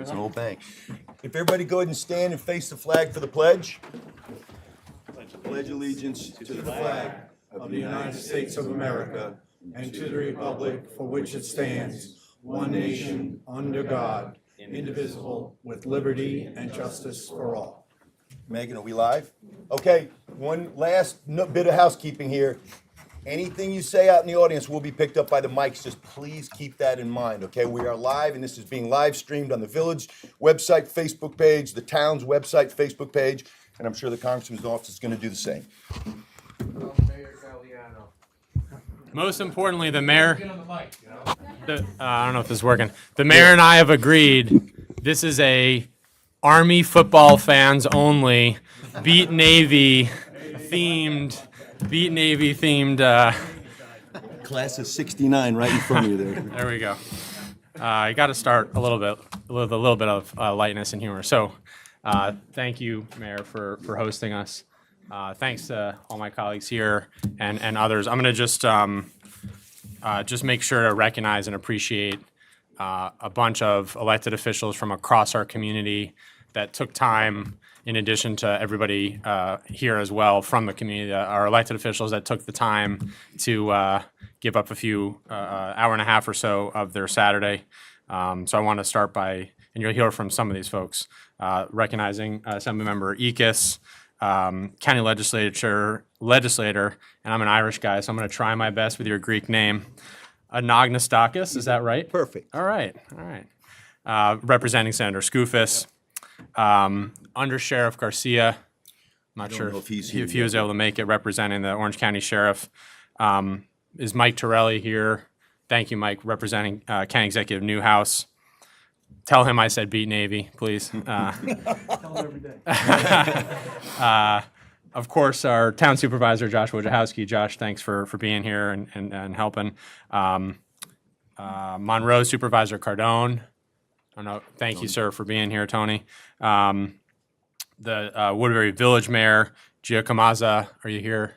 It's an old bank. If everybody go ahead and stand and face the flag for the pledge. Pledge allegiance to the flag of the United States of America and to the republic for which it stands, one nation, under God, indivisible, with liberty and justice for all. Megan, are we live? Okay, one last bit of housekeeping here. Anything you say out in the audience will be picked up by the mics. Just please keep that in mind, okay? We are live, and this is being live streamed on the Village website, Facebook page, the town's website, Facebook page, and I'm sure the Congressman's office is going to do the same. Most importantly, the mayor. I don't know if this is working. The mayor and I have agreed. This is a Army football fans only, Beat Navy themed. Class of '69, right in front of you there. There we go. I got to start a little bit of lightness and humor. So, thank you, Mayor, for hosting us. Thanks to all my colleagues here and others. I'm going to just make sure to recognize and appreciate a bunch of elected officials from across our community that took time, in addition to everybody here as well from the community, our elected officials that took the time to give up a few hour and a half or so of their Saturday. So I want to start by, and you'll hear from some of these folks, recognizing Assemblymember Ekis, county legislator, and I'm an Irish guy, so I'm going to try my best with your Greek name. Anagnostakis, is that right? Perfect. All right. Representing Senator Skoufis, Under Sheriff Garcia. I'm not sure know if he's if he here was yet. able to make it, representing the Orange County Sheriff. Is Mike Torelli here? Thank you, Mike, representing County Executive Newhouse. Tell him I said beat Navy, please. Tell him every day. Of course, our town supervisor, Josh Wojciechowski. Josh, thanks for being here and helping. Monroe Supervisor Cardone. Oh, no, thank you, sir, for being here, Tony. The Woodbury Village Mayor, Giacomaza, are you here?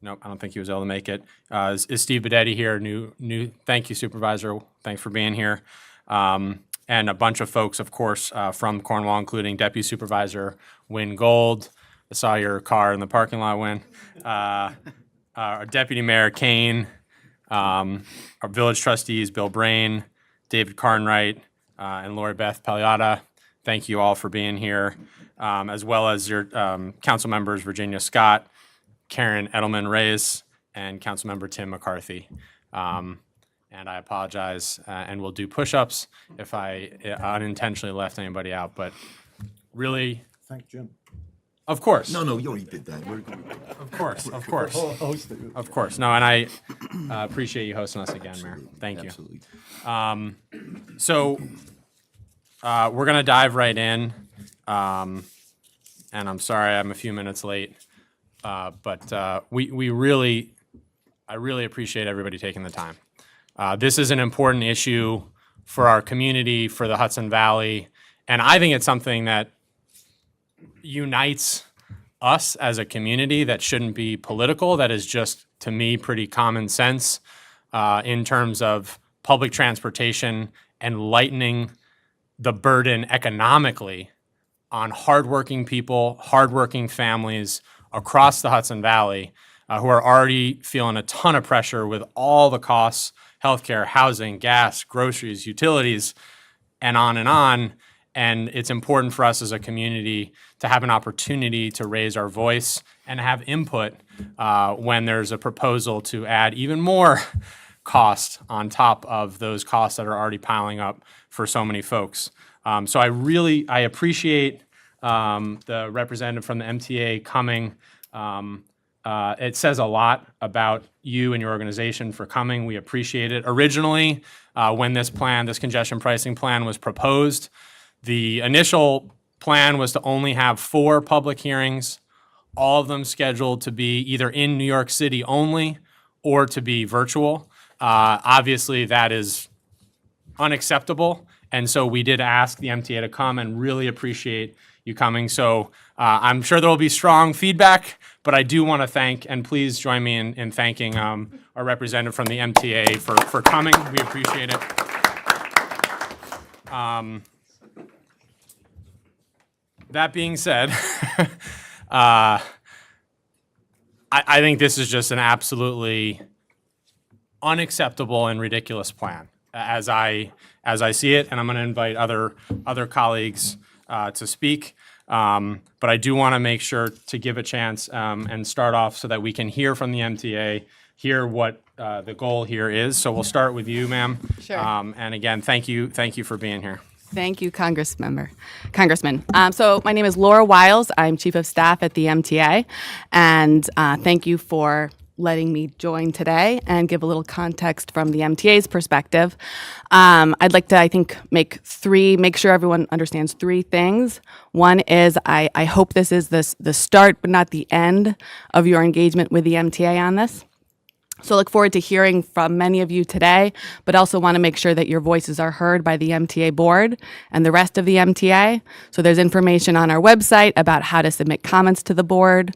Nope, I don't think he was able to make it. Is Steve Bedetti here? New. Thank you, Supervisor. Thanks for being here. And a bunch of folks, of course, from Cornwall, including Deputy Supervisor Wynn Gold. I saw your car in the parking lot, Wynn. Our Deputy Mayor Kane, our village trustees Bill Brain, David Carnwright, and Lori Beth Pagliata. Thank you all for being here, as well as your council members Virginia Scott, Karen Edelman-Reyes, and Councilmember Tim McCarthy. And I apologize, and we'll do push-ups if I unintentionally left anybody out. But really, Thank Jim. of course. No, you already did that. Of course. Of course. No, and I appreciate you hosting us again, Mayor. Thank you. Absolutely. So we're going to dive right in. And I'm sorry I'm a few minutes late. But I really appreciate everybody taking the time. This is an important issue for our community, for the Hudson Valley. And I think it's something that unites us as a community that shouldn't be political. That is just, to me, pretty common sense in terms of public transportation and lightening the burden economically on hardworking people, hardworking families across the Hudson Valley who are already feeling a ton of pressure with all the costs, healthcare, housing, gas, groceries, utilities, and on and on. And it's important for us as a community to have an opportunity to raise our voice and have input when there's a proposal to add even more cost on top of those costs that are already piling up for so many folks. So I appreciate the representative from the MTA coming. It says a lot about you and your organization for coming. We appreciate it. Originally, when this congestion pricing plan was proposed, the initial plan was to only have 4 public hearings, all of them scheduled to be either in New York City only or to be virtual. Obviously, that is unacceptable. And so we did ask the MTA to come and really appreciate you coming. So I'm sure there will be strong feedback, but I do want to thank, and please join me in thanking our representative from the MTA for coming. We appreciate it. that being said, I think this is just an absolutely unacceptable and ridiculous plan as I see it, and I'm going to invite other colleagues to speak. But I do want to make sure to give a chance and start off so that we can hear from the MTA, hear what the goal here is. So we'll start with you, ma'am. Sure. And again, thank you for being here. Thank you, Congressman. So my name is Laura Wiles. I'm Chief of Staff at the MTA, and thank you for letting me join today and give a little context from the MTA's perspective. I'd like to, I think, make sure everyone understands three things. One is I hope this is the start, but not the end of your engagement with the MTA on this. So I look forward to hearing from many of you today, but also want to make sure that your voices are heard by the MTA board and the rest of the MTA. So there's information on our website about how to submit comments to the board.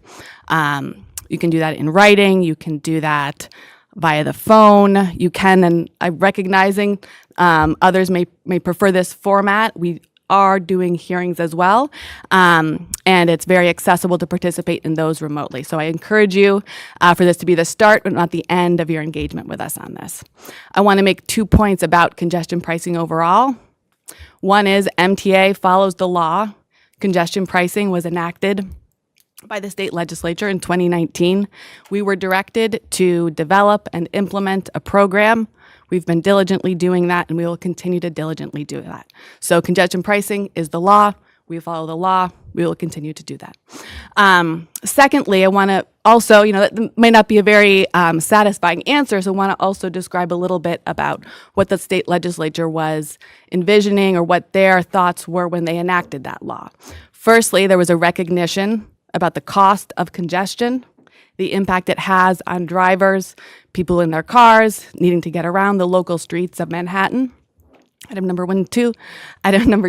You can do that in writing. You can do that via the phone. You can, and I'm recognizing others may prefer this format. We are doing hearings as well, and it's very accessible to participate in those remotely. So I encourage you for this to be the start, but not the end of your engagement with us on this. I want to make 2 points about congestion pricing overall. One is MTA follows the law. Congestion pricing was enacted by the state legislature in 2019. We were directed to develop and implement a program. We've been diligently doing that, and we will continue to diligently do that. So congestion pricing is the law. We follow the law. We will continue to do that. Secondly, I want to also, that may not be a very satisfying answer, so I want to also describe a little bit about what the state legislature was envisioning or what their thoughts were when they enacted that law. Firstly, there was a recognition about the cost of congestion, the impact it has on drivers, people in their cars, needing to get around the local streets of Manhattan. Item number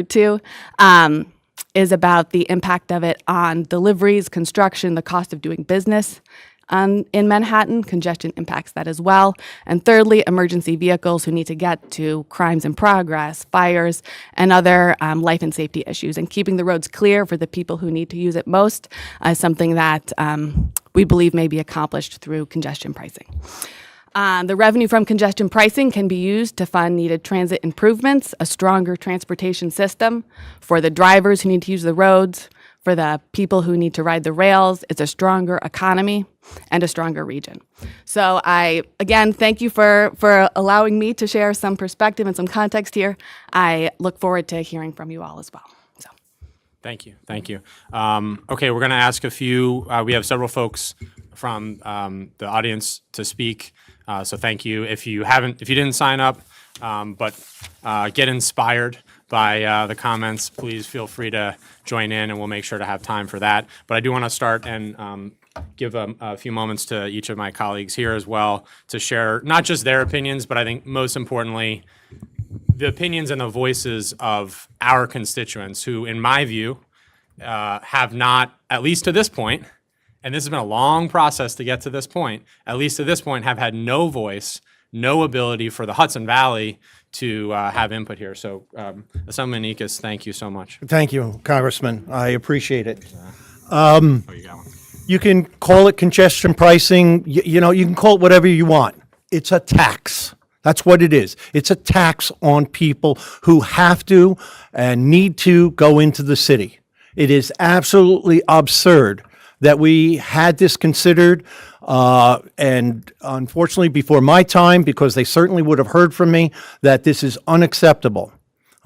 two is about the impact of it on deliveries, construction, the cost of doing business in Manhattan. Congestion impacts that as well. And thirdly, emergency vehicles who need to get to crimes in progress, fires, and other life and safety issues. And keeping the roads clear for the people who need to use it most is something that we believe may be accomplished through congestion pricing. The revenue from congestion pricing can be used to fund needed transit improvements, a stronger transportation system for the drivers who need to use the roads, for the people who need to ride the rails. It's a stronger economy and a stronger region. So I, again, thank you for allowing me to share some perspective and some context here. I look forward to hearing from you all as well. Thank you. Okay, we're going to ask a few. We have several folks from the audience to speak. So thank you. If you didn't sign up, but get inspired by the comments, please feel free to join in, and we'll make sure to have time for that. But I do want to start and give a few moments to each of my colleagues here as well to share not just their opinions, but I think most importantly, the opinions and the voices of our constituents who, in my view, have not, at least to this point, and this has been a long process to get to this point, at least to this point, have had no voice, no ability for the Hudson Valley to have input here. So, Assemblyman Nikas, thank you so much. Thank you, Congressman. I appreciate it. You got one. You can call it congestion pricing. You can call it whatever you want. It's a tax. That's what it is. It's a tax on people who have to and need to go into the city. It is absolutely absurd that we had this considered, and unfortunately before my time, because they certainly would have heard from me, that this is unacceptable,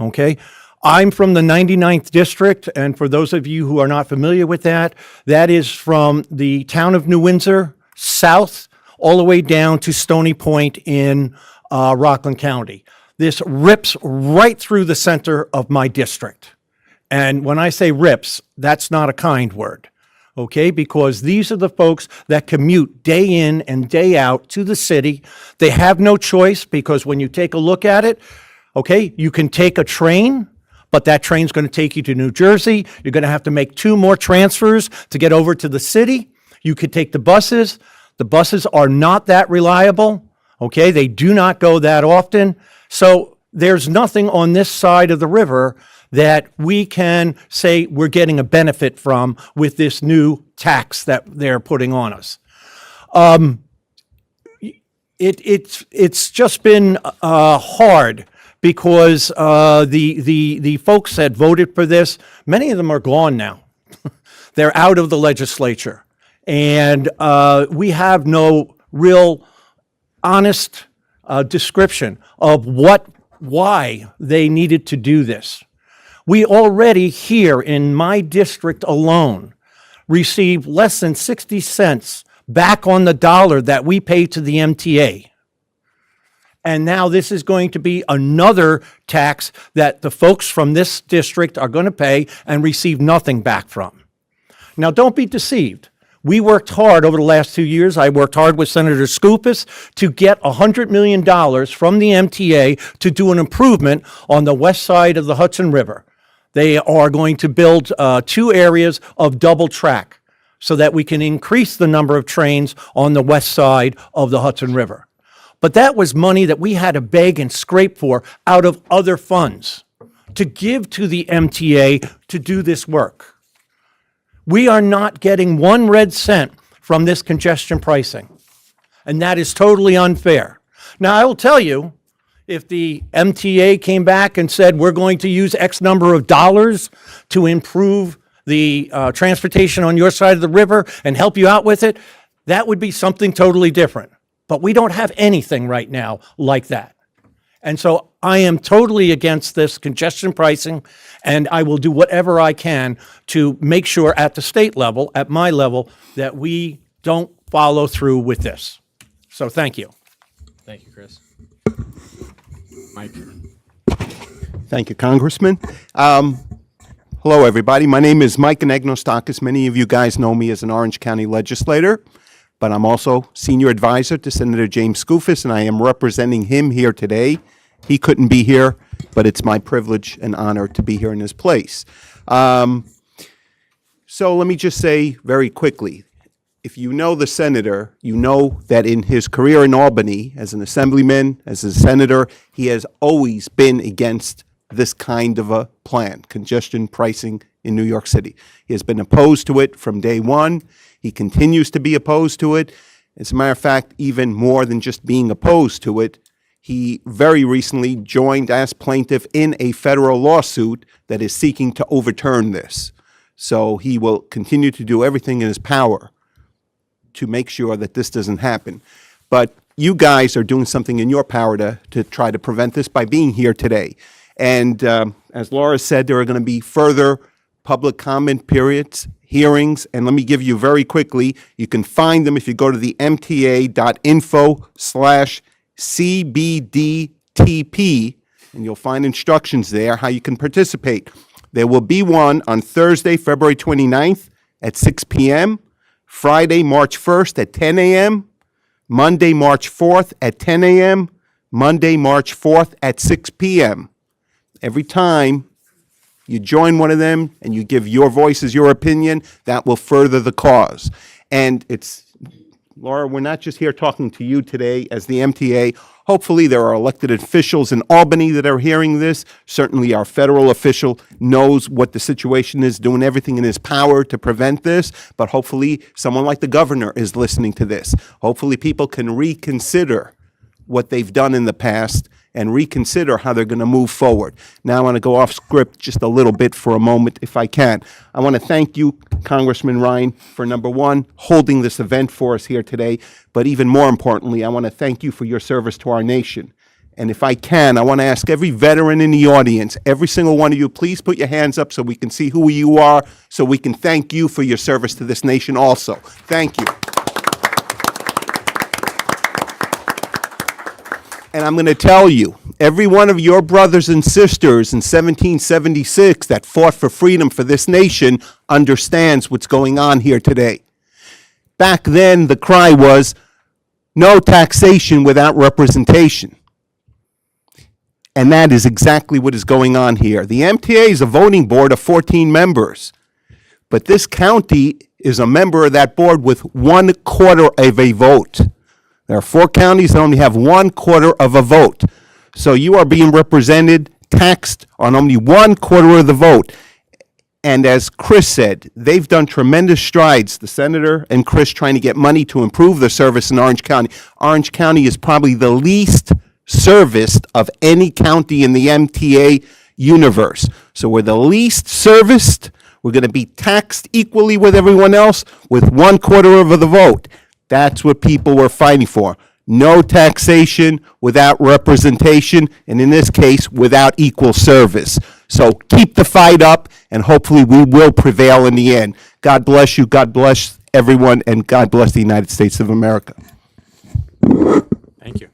okay? I'm from the 99th District, and for those of you who are not familiar with that, that is from the town of New Windsor, south, all the way down to Stony Point in Rockland County. This rips right through the center of my district. And when I say rips, that's not a kind word, okay? Because these are the folks that commute day in and day out to the city. They have no choice, because when you take a look at it, okay, you can take a train, but that train's going to take you to New Jersey. You're going to have to make 2 more transfers to get over to the city. You could take the buses. The buses are not that reliable, okay? They do not go that often. So there's nothing on this side of the river that we can say we're getting a benefit from with this new tax that they're putting on us. It's just been hard because the folks that voted for this, many of them are gone now. They're out of the legislature, and we have no real honest description of why they needed to do this. We already here in my district alone receive less than 60 cents back on the dollar that we pay to the MTA. And now this is going to be another tax that the folks from this district are going to pay and receive nothing back from. Now, don't be deceived. We worked hard over the last 2 years. I worked hard with Senator Skoufis to get $100 million from the MTA to do an improvement on the west side of the Hudson River. They are going to build 2 areas of double track so that we can increase the number of trains on the west side of the Hudson River. But that was money that we had to beg and scrape for out of other funds to give to the MTA to do this work. We are not getting 1 red cent from this congestion pricing, and that is totally unfair. Now, I will tell you, if the MTA came back and said, we're going to use X number of dollars to improve the transportation on your side of the river and help you out with it, that would be something totally different. But we don't have anything right now like that. And so I am totally against this congestion pricing, and I will do whatever I can to make sure at the state level, at my level, that we don't follow through with this. So thank you. Thank you, Chris. Mike. Thank you, Congressman. Hello, everybody. My name is Mike Anagnostakis. Many of you guys know me as an Orange County legislator, but I'm also senior advisor to Senator James Skoufis, and I am representing him here today. He couldn't be here, but it's my privilege and honor to be here in his place. So let me just say very quickly, if you know the senator, you know that in his career in Albany, as an assemblyman, as a senator, he has always been against this kind of a plan, congestion pricing in New York City. He has been opposed to it from day one. He continues to be opposed to it. As a matter of fact, even more than just being opposed to it, he very recently joined as plaintiff in a federal lawsuit that is seeking to overturn this. So he will continue to do everything in his power to make sure that this doesn't happen. But you guys are doing something in your power to try to prevent this by being here today. And as Laura said, there are going to be further public comment periods, hearings, and let me give you very quickly, you can find them if you go to the mta.info/CBDTP, and you'll find instructions there how you can participate. There will be one on Thursday, February 29th at 6 p.m., Friday, March 1st at 10 a.m., Monday, March 4th at 10 a.m., Monday, March 4th at 6 p.m. Every time you join one of them and you give your voices, your opinion, that will further the cause. And it's, Laura, we're not just here talking to you today as the MTA. Hopefully there are elected officials in Albany that are hearing this. Certainly our federal official knows what the situation is, doing everything in his power to prevent this. But hopefully someone like the governor is listening to this. Hopefully people can reconsider what they've done in the past and reconsider how they're going to move forward. Now I want to go off script just a little bit for a moment, if I can. I want to thank you, Congressman Ryan, for number one, holding this event for us here today. But even more importantly, I want to thank you for your service to our nation. And if I can, I want to ask every veteran in the audience, every single one of you, please put your hands up so we can see who you are, so we can thank you for your service to this nation also. Thank you. And I'm going to tell you, every one of your brothers and sisters in 1776 that fought for freedom for this nation understands what's going on here today. Back then, the cry was, no taxation without representation. And that is exactly what is going on here. The MTA is a voting board of 14 members, but this county is a member of that board with 1/4 of a vote. There are 4 counties that only have 1/4 of a vote. So you are being represented taxed on only 1/4 of the vote. And as Chris said, they've done tremendous strides, the senator and Chris, trying to get money to improve the service in Orange County. Orange County is probably the least serviced of any county in the MTA universe. So we're the least serviced. We're going to be taxed equally with everyone else with 1/4 of the vote. That's what people were fighting for. No taxation without representation, and in this case, without equal service. So keep the fight up, and hopefully we will prevail in the end. God bless you, God bless everyone, and God bless the United States of America. Thank you.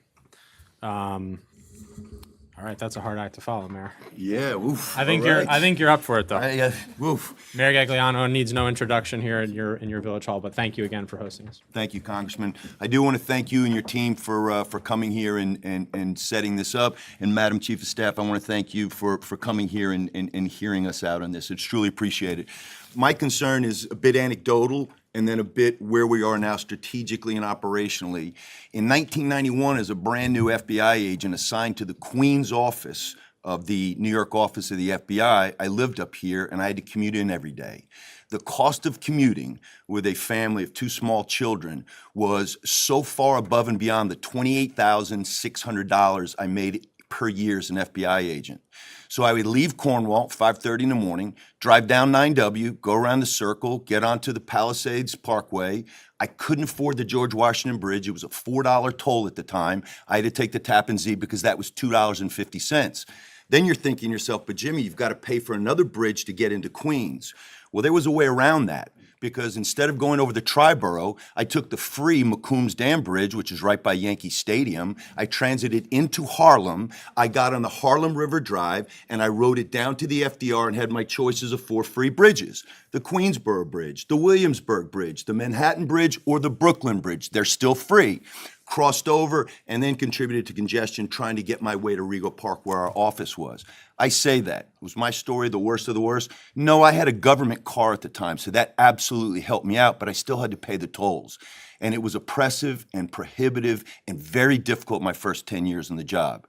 All right, that's a hard act to follow, Mayor. Yeah, woof. I think all right. I think you're up for it, though. Woof. Mayor Gagliano needs no introduction here in your village hall, but thank you again for hosting us. Thank you, Congressman. I do want to thank you and your team for coming here and setting this up. And Madam Chief of Staff, I want to thank you for coming here and hearing us out on this. It's truly appreciated. My concern is a bit anecdotal and then a bit where we are now strategically and operationally. In 1991, as a brand new FBI agent assigned to the Queens office of the New York office of the FBI, I lived up here and I had to commute in every day. The cost of commuting with a family of 2 small children was so far above and beyond the $28,600 I made per year as an FBI agent. So I would leave Cornwall at 5:30 in the morning, drive down 9W, go around the circle, get onto the Palisades Parkway. I couldn't afford the George Washington Bridge. It was a $4 toll at the time. I had to take the Tappan Zee because that was $2.50. Then you're thinking to yourself, but Jimmy, you've got to pay for another bridge to get into Queens. Well, there was a way around that, because instead of going over the Triborough, I took the free McCombs Dam Bridge, which is right by Yankee Stadium. I transited into Harlem. I got on the Harlem River Drive, and I rode it down to the FDR and had my choices of 4 free bridges. The Queensboro Bridge, the Williamsburg Bridge, the Manhattan Bridge, or the Brooklyn Bridge. They're still free. Crossed over and then contributed to congestion trying to get my way to Regal Park where our office was. I say that. Was my story the worst of the worst? No, I had a government car at the time, so that absolutely helped me out, but I still had to pay the tolls. And it was oppressive and prohibitive and very difficult my first 10 years on the job.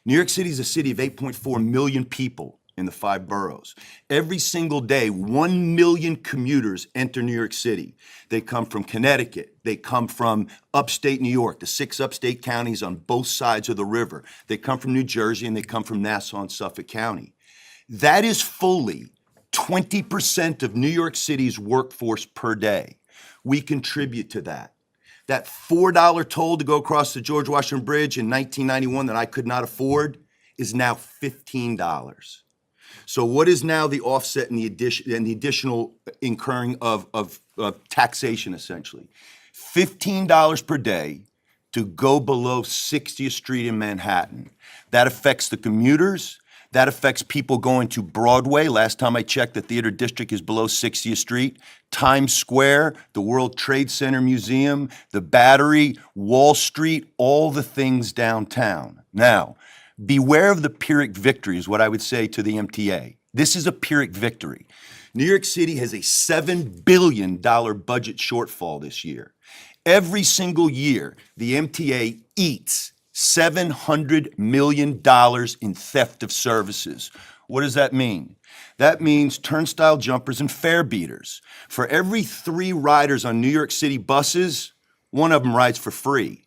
New York City is a city of 8.4 million people in the 5 boroughs. Every single day, 1 million commuters enter New York City. They come from Connecticut. They come from upstate New York, the 6 upstate counties on both sides of the river. They come from New Jersey, and they come from Nassau and Suffolk County. That is fully 20% of New York City's workforce per day. We contribute to that. That $4 toll to go across the George Washington Bridge in 1991 that I could not afford is now $15. So what is now the offset and the additional incurring of taxation, essentially? $15 per day to go below 60th Street in Manhattan. That affects the commuters. That affects people going to Broadway. Last time I checked, the theater district is below 60th Street. Times Square, the World Trade Center Museum, the Battery, Wall Street, all the things downtown. Now, beware of the Pyrrhic victory is what I would say to the MTA. This is a Pyrrhic victory. New York City has a $7 billion budget shortfall this year. Every single year, the MTA eats $700 million in theft of services. What does that mean? That means turnstile jumpers and fare beaters. For every 3 riders on New York City buses, 1 of them rides for free.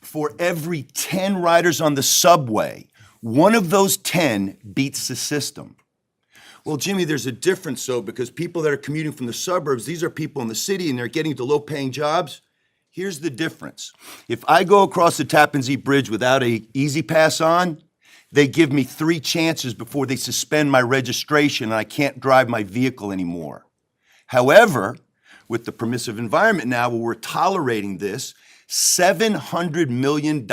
For every 10 riders on the subway, 1 of those 10 beats the system. Well, Jimmy, there's a difference, though, because people that are commuting from the suburbs, these are people in the city and they're getting to low-paying jobs. Here's the difference. If I go across the Tappan Zee Bridge without a Easy Pass on, they give me 3 chances before they suspend my registration and I can't drive my vehicle anymore. However, with the permissive environment now where we're tolerating this, $700 million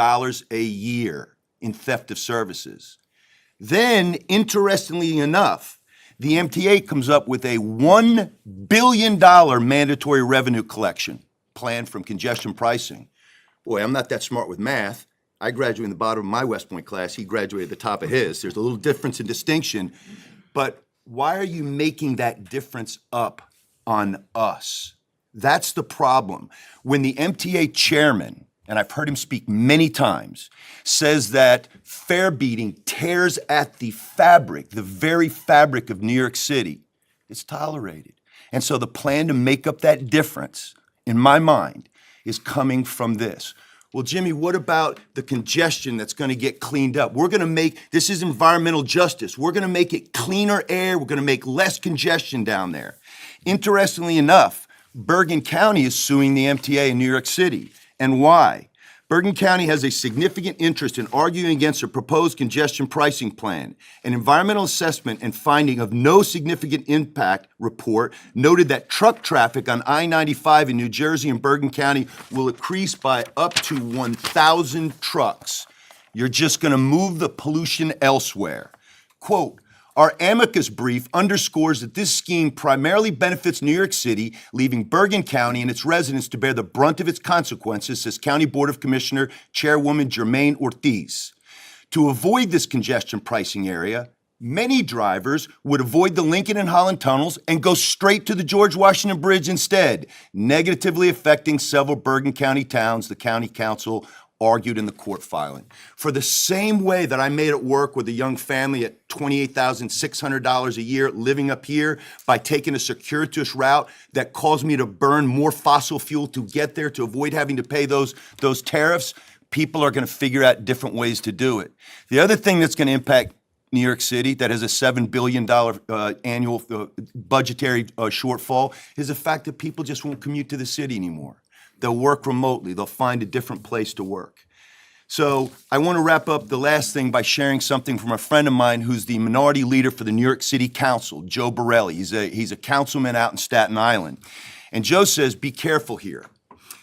a year in theft of services. Then, interestingly enough, the MTA comes up with a $1 billion mandatory revenue collection plan from congestion pricing. Boy, I'm not that smart with math. I graduated in the bottom of my West Point class. He graduated at the top of his. There's a little difference in distinction. But why are you making that difference up on us? That's the problem. When the MTA chairman and I've heard him speak many times, says that fare beating tears at the fabric, the very fabric of New York City. It's tolerated. And so the plan to make up that difference, in my mind, is coming from this. Well, Jimmy, what about the congestion that's going to get cleaned up? We're going to make, this is environmental justice. We're going to make it cleaner air. We're going to make less congestion down there. Interestingly enough, Bergen County is suing the MTA in New York City. And why? Bergen County has a significant interest in arguing against a proposed congestion pricing plan. An environmental assessment and finding of no significant impact report noted that truck traffic on I-95 in New Jersey and Bergen County will increase by up to 1,000 trucks. You're just going to move the pollution elsewhere. Quote, our amicus brief underscores that this scheme primarily benefits New York City, leaving Bergen County and its residents to bear the brunt of its consequences, says County Board of Commissioner Chairwoman Germaine Ortiz. To avoid this congestion pricing area, many drivers would avoid the Lincoln and Holland tunnels and go straight to the George Washington Bridge instead, negatively affecting several Bergen County towns, the county council argued in the court filing. For the same way that I made it work with a young family at $28,600 a year living up here by taking a circuitous route that caused me to burn more fossil fuel to get there to avoid having to pay those tariffs, people are going to figure out different ways to do it. The other thing that's going to impact New York City, that has a $7 billion annual budgetary shortfall, is the fact that people just won't commute to the city anymore. They'll work remotely. They'll find a different place to work. So I want to wrap up the last thing by sharing something from a friend of mine who's the minority leader for the New York City Council, Joe Borelli. He's a councilman out in Staten Island. And Joe says, be careful here.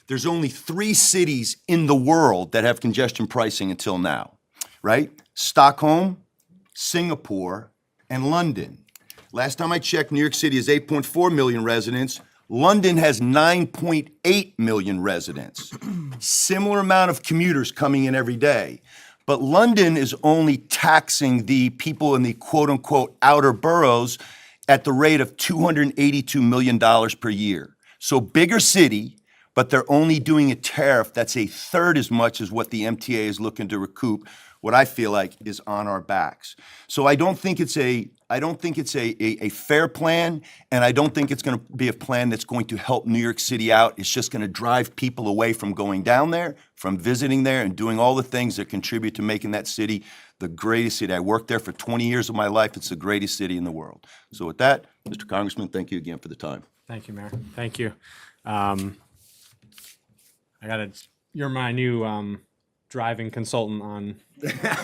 There's only 3 cities in the world that have congestion pricing until now, right? Stockholm, Singapore, and London. Last time I checked, New York City has 8.4 million residents. London has 9.8 million residents. Similar amount of commuters coming in every day. But London is only taxing the people in the quote-unquote outer boroughs at the rate of $282 million per year. So bigger city, but they're only doing a tariff that's a third as much as what the MTA is looking to recoup, what I feel like is on our backs. So I don't think it's a fair plan, and I don't think it's going to be a plan that's going to help New York City out. It's just going to drive people away from going down there, from visiting there, and doing all the things that contribute to making that city the greatest city. I worked there for 20 years of my life. It's the greatest city in the world. So with that, Mr. Congressman, thank you again for the time. Thank you, Mayor. Thank you. You're my new driving consultant on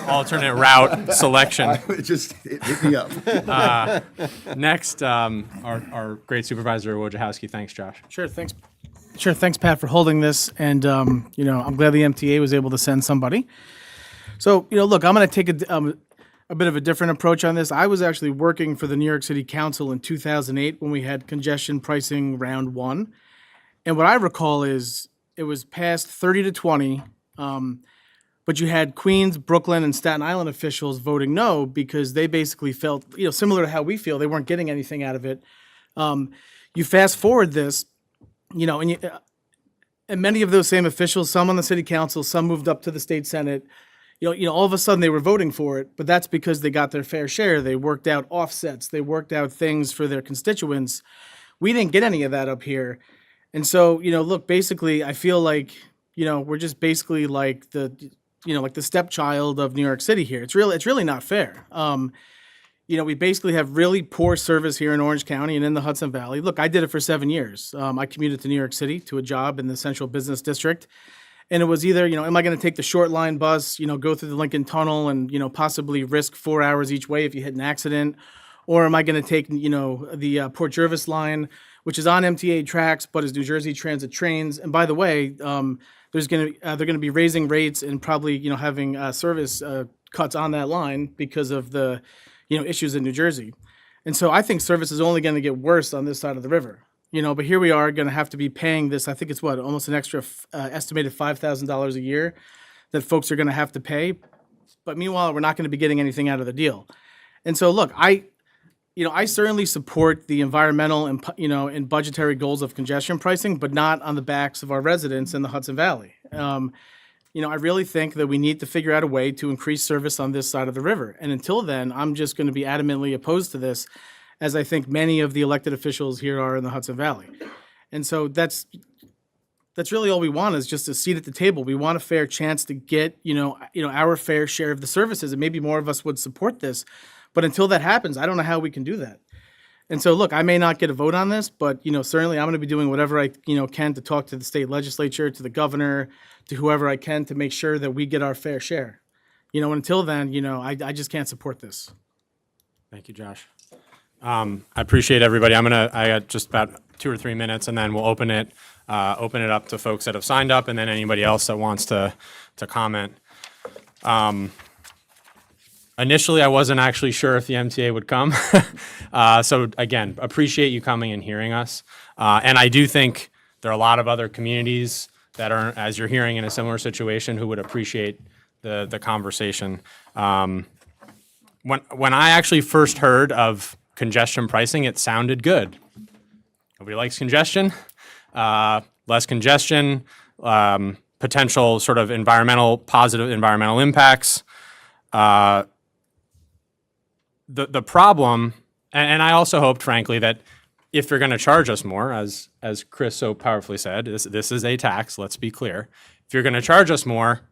alternate route selection. Just hit me up. Next, our great supervisor, Wojciechowski. Thanks, Josh. Sure, thanks. Sure, thanks, Pat, for holding this. And, I'm glad the MTA was able to send somebody. So, look, I'm going to take a bit of a different approach on this. I was actually working for the New York City Council in 2008 when we had congestion pricing round 1. And what I recall is it was passed 30 to 20, but you had Queens, Brooklyn, and Staten Island officials voting no because they basically felt, similar to how we feel, they weren't getting anything out of it. You fast forward this, and many of those same officials, some on the city council, some moved up to the state senate, all of a sudden they were voting for it, but that's because they got their fair share. They worked out offsets. They worked out things for their constituents. We didn't get any of that up here. And so, look, basically, I feel like, we're just basically like the stepchild of New York City here. It's really not fair. We basically have really poor service here in Orange County and in the Hudson Valley. Look, I did it for 7 years. I commuted to New York City to a job in the Central Business District. And it was either, am I going to take the short line bus, go through the Lincoln Tunnel and, possibly risk 4 hours each way if you hit an accident? Or am I going to take, the Port Jervis line, which is on MTA tracks, but is New Jersey Transit trains? And by the way, they're going to be raising rates and probably, having service cuts on that line because of the, issues in New Jersey. And so I think service is only going to get worse on this side of the river. But here we are going to have to be paying this. I think it's almost an extra estimated $5,000 a year that folks are going to have to pay. But meanwhile, we're not going to be getting anything out of the deal. And so, look, I certainly support the environmental and and budgetary goals of congestion pricing, but not on the backs of our residents in the Hudson Valley. I really think that we need to figure out a way to increase service on this side of the river. And until then, I'm just going to be adamantly opposed to this, as I think many of the elected officials here are in the Hudson Valley. And so that's really all we want, is just a seat at the table. We want a fair chance to get, our fair share of the services, and maybe more of us would support this. But until that happens, I don't know how we can do that. And so, look, I may not get a vote on this, but, certainly I'm going to be doing whatever I, can to talk to the state legislature, to the governor, to whoever I can to make sure that we get our fair share. Until then, I just can't support this. Thank you, Josh. I appreciate everybody. I got just about 2 or 3 minutes, and then we'll open it up to folks that have signed up, and then anybody else that wants to comment. Initially, I wasn't actually sure if the MTA would come. So again, appreciate you coming and hearing us. And I do think there are a lot of other communities that are, as you're hearing, in a similar situation who would appreciate the conversation. When I actually first heard of congestion pricing, it sounded good. Nobody likes congestion. Less congestion, potential sort of positive environmental impacts. The problem, and I also hoped, frankly, that if you're going to charge us more, as Chris so powerfully said, this is a tax, let's be clear. If you're going to charge us more,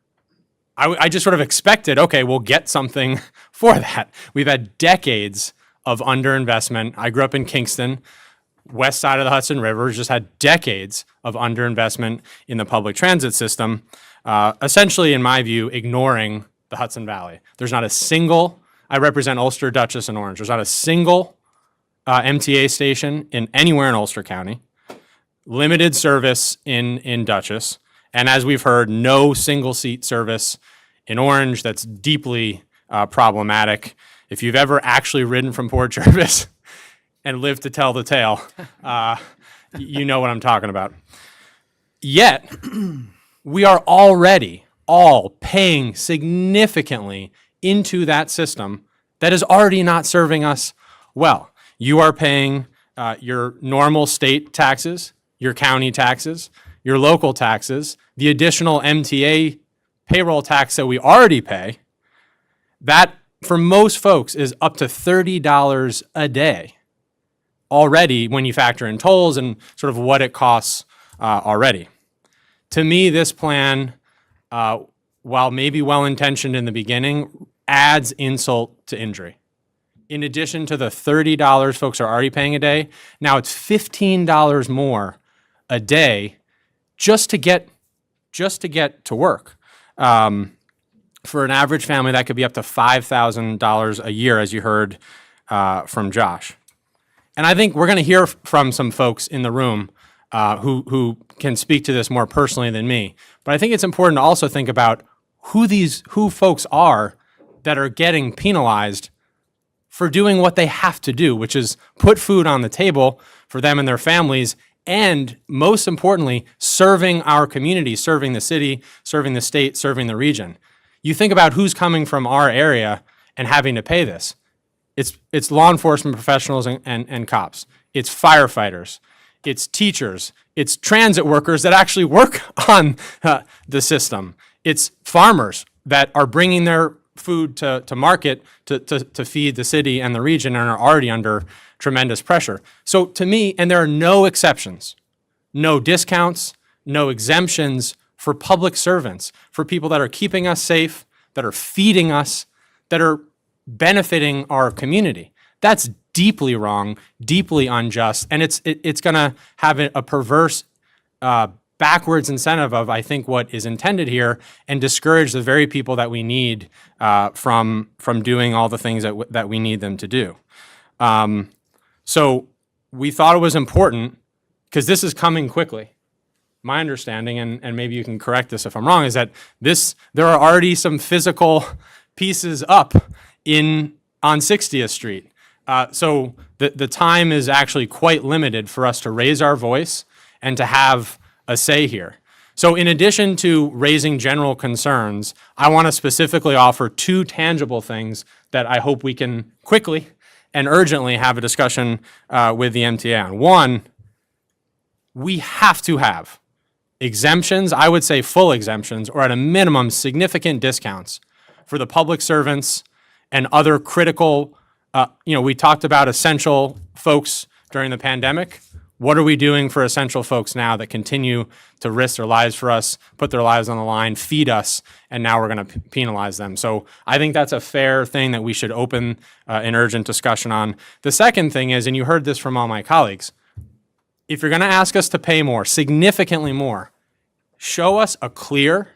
I just sort of expected, okay, we'll get something for that. We've had decades of underinvestment. I grew up in Kingston, west side of the Hudson River, just had decades of underinvestment in the public transit system, essentially, in my view, ignoring the Hudson Valley. There's not a single, I represent Ulster, Dutchess, and Orange. There's not a single MTA station anywhere in Ulster County. Limited service in Dutchess. And as we've heard, no single seat service in Orange. That's deeply problematic. If you've ever actually ridden from Port Jervis and lived to tell the tale, you know what I'm talking about. Yet, we are already all paying significantly into that system that is already not serving us well. You are paying your normal state taxes, your county taxes, your local taxes, the additional MTA payroll tax that we already pay. That, for most folks, is up to $30 a day already when you factor in tolls and sort of what it costs already. To me, this plan, while maybe well-intentioned in the beginning, adds insult to injury. In addition to the $30 folks are already paying a day, now it's $15 more a day just to get to work. For an average family, that could be up to $5,000 a year, as you heard from Josh. And I think we're going to hear from some folks in the room who can speak to this more personally than me. But I think it's important to also think about who folks are that are getting penalized for doing what they have to do, which is put food on the table for them and their families, and most importantly, serving our community, serving the city, serving the state, serving the region. You think about who's coming from our area and having to pay this. It's law enforcement professionals and cops. It's firefighters. It's teachers. It's transit workers that actually work on the system. It's farmers that are bringing their food to market to feed the city and the region and are already under tremendous pressure. So to me, and there are no exceptions, no discounts, no exemptions for public servants, for people that are keeping us safe, that are feeding us, that are benefiting our community. That's deeply wrong, deeply unjust, and it's going to have a perverse backwards incentive of, I think, what is intended here, and discourage the very people that we need from doing all the things that we need them to do. So we thought it was important, because this is coming quickly. My understanding, and maybe you can correct this if I'm wrong, is that there are already some physical pieces up on 60th Street. So the time is actually quite limited for us to raise our voice and to have a say here. So in addition to raising general concerns, I want to specifically offer two tangible things that I hope we can quickly and urgently have a discussion with the MTA on. One, we have to have exemptions, I would say full exemptions, or at a minimum, significant discounts for the public servants and other critical, we talked about essential folks during the pandemic. What are we doing for essential folks now that continue to risk their lives for us, put their lives on the line, feed us, and now we're going to penalize them? So I think that's a fair thing that we should open an urgent discussion on. The second thing is, and you heard this from all my colleagues, if you're going to ask us to pay more, significantly more, show us a clear,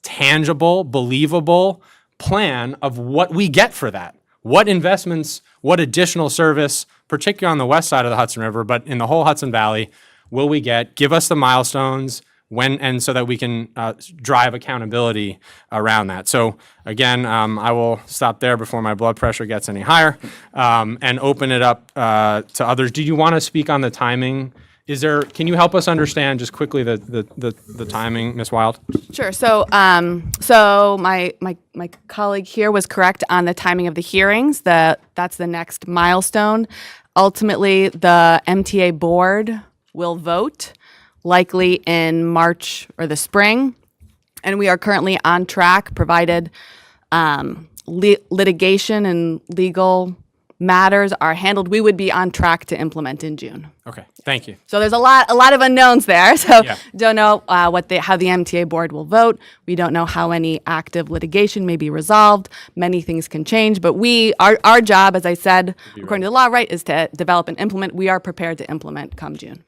tangible, believable plan of what we get for that. What investments, what additional service, particularly on the west side of the Hudson River, but in the whole Hudson Valley, will we get? Give us the milestones when, and so that we can drive accountability around that. So again, I will stop there before my blood pressure gets any higher, and open it up to others. Do you want to speak on the timing? Can you help us understand just quickly the timing, Ms. Wild? Sure. So, my colleague here was correct on the timing of the hearings. That's the next milestone. Ultimately, the MTA board will vote, likely in March or the spring, and we are currently on track, provided litigation and legal matters are handled. We would be on track to implement in June. Okay, thank you. So there's a lot of unknowns there. So Yeah. don't know how the MTA board will vote. We don't know how any active litigation may be resolved. Many things can change, but our job, as I said, according to the law, right, is to develop and implement. We are prepared to implement come June.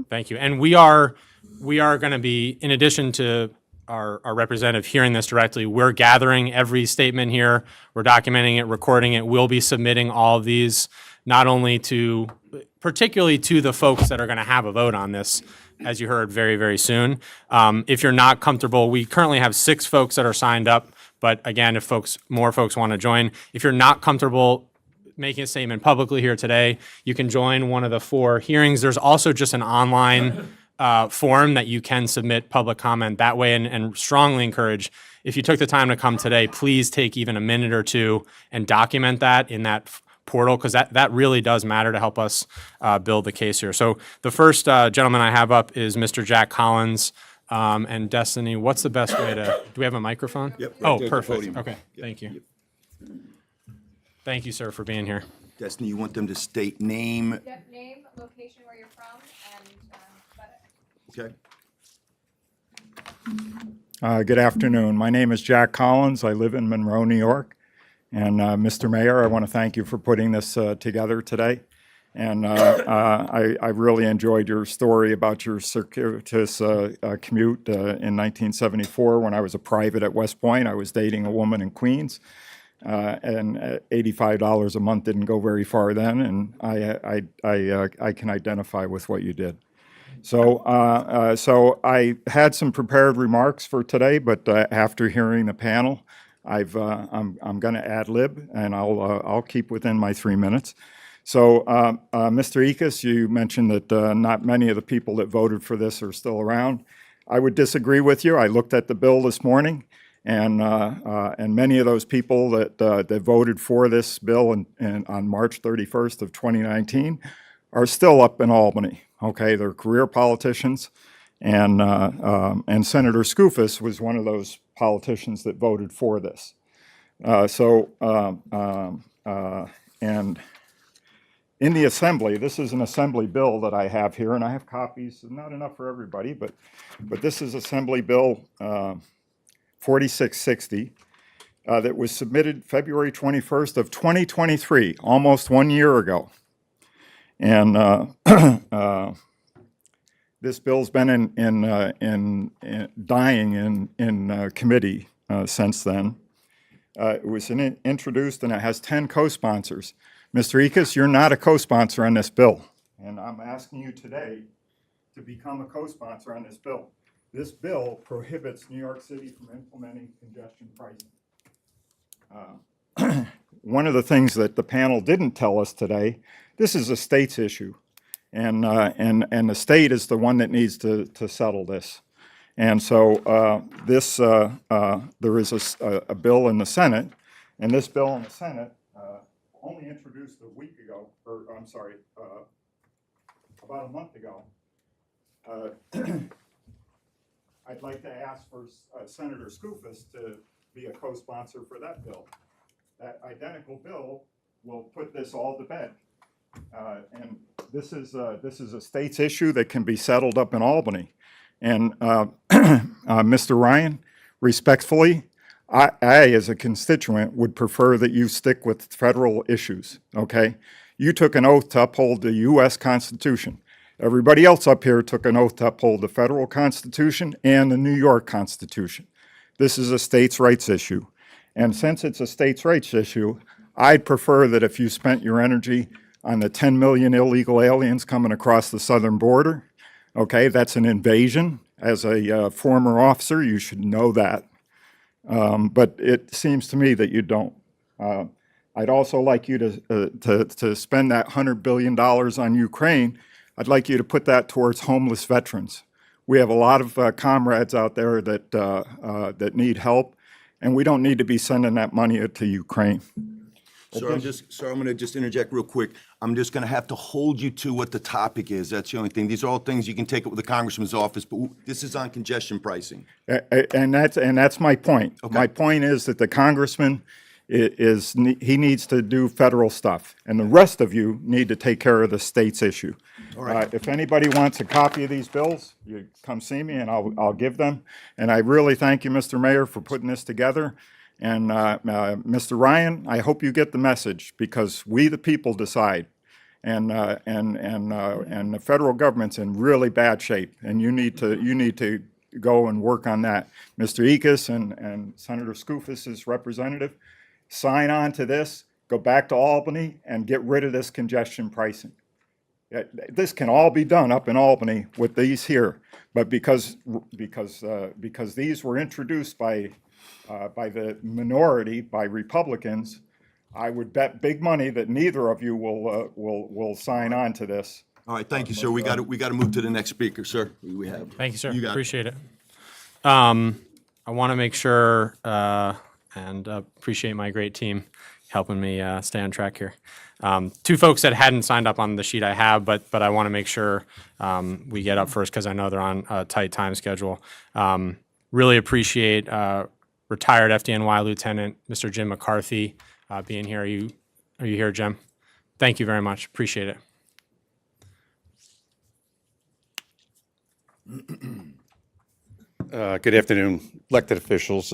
Thank you. And we are going to be, in addition to our representative hearing this directly, we're gathering every statement here. We're documenting it, recording it. We'll be submitting all of these, not only particularly to the folks that are going to have a vote on this, as you heard, very, very soon. If you're not comfortable, we currently have 6 folks that are signed up. But again, if more folks want to join, if you're not comfortable making a statement publicly here today, you can join one of the 4 hearings. There's also just an online form that you can submit public comment that way, and strongly encourage, if you took the time to come today, please take even a minute or two and document that in that portal, because that really does matter to help us build the case here. So the first gentleman I have up is Mr. Jack Collins. And Destiny, what's the best way to, do we have a microphone? Yep. Oh, There's the perfect. podium. Okay, thank you. Thank you, sir, for being here. Destiny, you want them to state name, Yep, name, location where you're from, and okay? Good afternoon. My name is Jack Collins. I live in Monroe, New York. And Mr. Mayor, I want to thank you for putting this together today. And I really enjoyed your story about your circuitous commute in 1974 when I was a private at West Point. I was dating a woman in Queens. And $85 a month didn't go very far then, and I can identify with what you did. So I had some prepared remarks for today, but after hearing the panel, I'm going to ad lib, and I'll keep within my 3 minutes. So, Mr. Ekus, you mentioned that not many of the people that voted for this are still around. I would disagree with you. I looked at the bill this morning, and many of those people that voted for this bill on March 31st of 2019 are still up in Albany. Okay, they're career politicians, and Senator Skoufis was one of those politicians that voted for this. And in the Assembly, this is an Assembly bill that I have here, and I have copies, not enough for everybody, but this is Assembly Bill 4660 that was submitted February 21st of 2023, almost 1 year ago. And this bill's been dying in committee since then. It was introduced, and it has 10 co-sponsors. Mr. Ekus, you're not a co-sponsor on this bill, and I'm asking you today to become a co-sponsor on this bill. This bill prohibits New York City from implementing congestion pricing. One of the things that the panel didn't tell us today, this is a state's issue, and the state is the one that needs to settle this. And so there is a bill in the Senate, and this bill in the Senate only introduced a week ago, or I'm sorry, about a month ago. I'd like to ask for Senator Skoufis to be a co-sponsor for that bill. That identical bill will put this all to bed. And this is a state's issue that can be settled up in Albany. And Mr. Ryan, respectfully, I, as a constituent, would prefer that you stick with federal issues, okay? You took an oath to uphold the U.S. Constitution. Everybody else up here took an oath to uphold the federal Constitution and the New York Constitution. This is a states' rights issue. And since it's a states' rights issue, I'd prefer that if you spent your energy on the 10 million illegal aliens coming across the southern border, okay, that's an invasion. As a former officer, you should know that. But it seems to me that you don't. I'd also like you to spend that $100 billion on Ukraine. I'd like you to put that towards homeless veterans. We have a lot of comrades out there that need help, and we don't need to be sending that money to Ukraine. Sir, I'm going to just interject real quick. I'm just going to have to hold you to what the topic is. That's the only thing. These are all things you can take it with the congressman's office, but this is on congestion pricing. And that's my point. Okay. My point is that the congressman he needs to do federal stuff, and the rest of you need to take care of the state's issue. All right. If anybody wants a copy of these bills, you come see me and I'll give them. And I really thank you, Mr. Mayor, for putting this together. And Mr. Ryan, I hope you get the message, because we the people decide. And the federal government's in really bad shape, and you need to go and work on that. Mr. Ickes and Senator Skoufis' representative, sign on to this, go back to Albany, and get rid of this congestion pricing. This can all be done up in Albany with these here, but because these were introduced by the minority, by Republicans, I would bet big money that neither of you will sign on to this. All right, thank you, sir. We got to move to the next speaker, sir. We have. Thank you, sir. You got it. Appreciate it. I want to make sure and appreciate my great team helping me stay on track here. Two folks that hadn't signed up on the sheet I have, but I want to make sure we get up first because I know they're on a tight time schedule. Really appreciate retired FDNY Lieutenant Mr. Jim McCarthy being here. Are you here, Jim? Thank you very much. Appreciate it. Good afternoon, elected officials.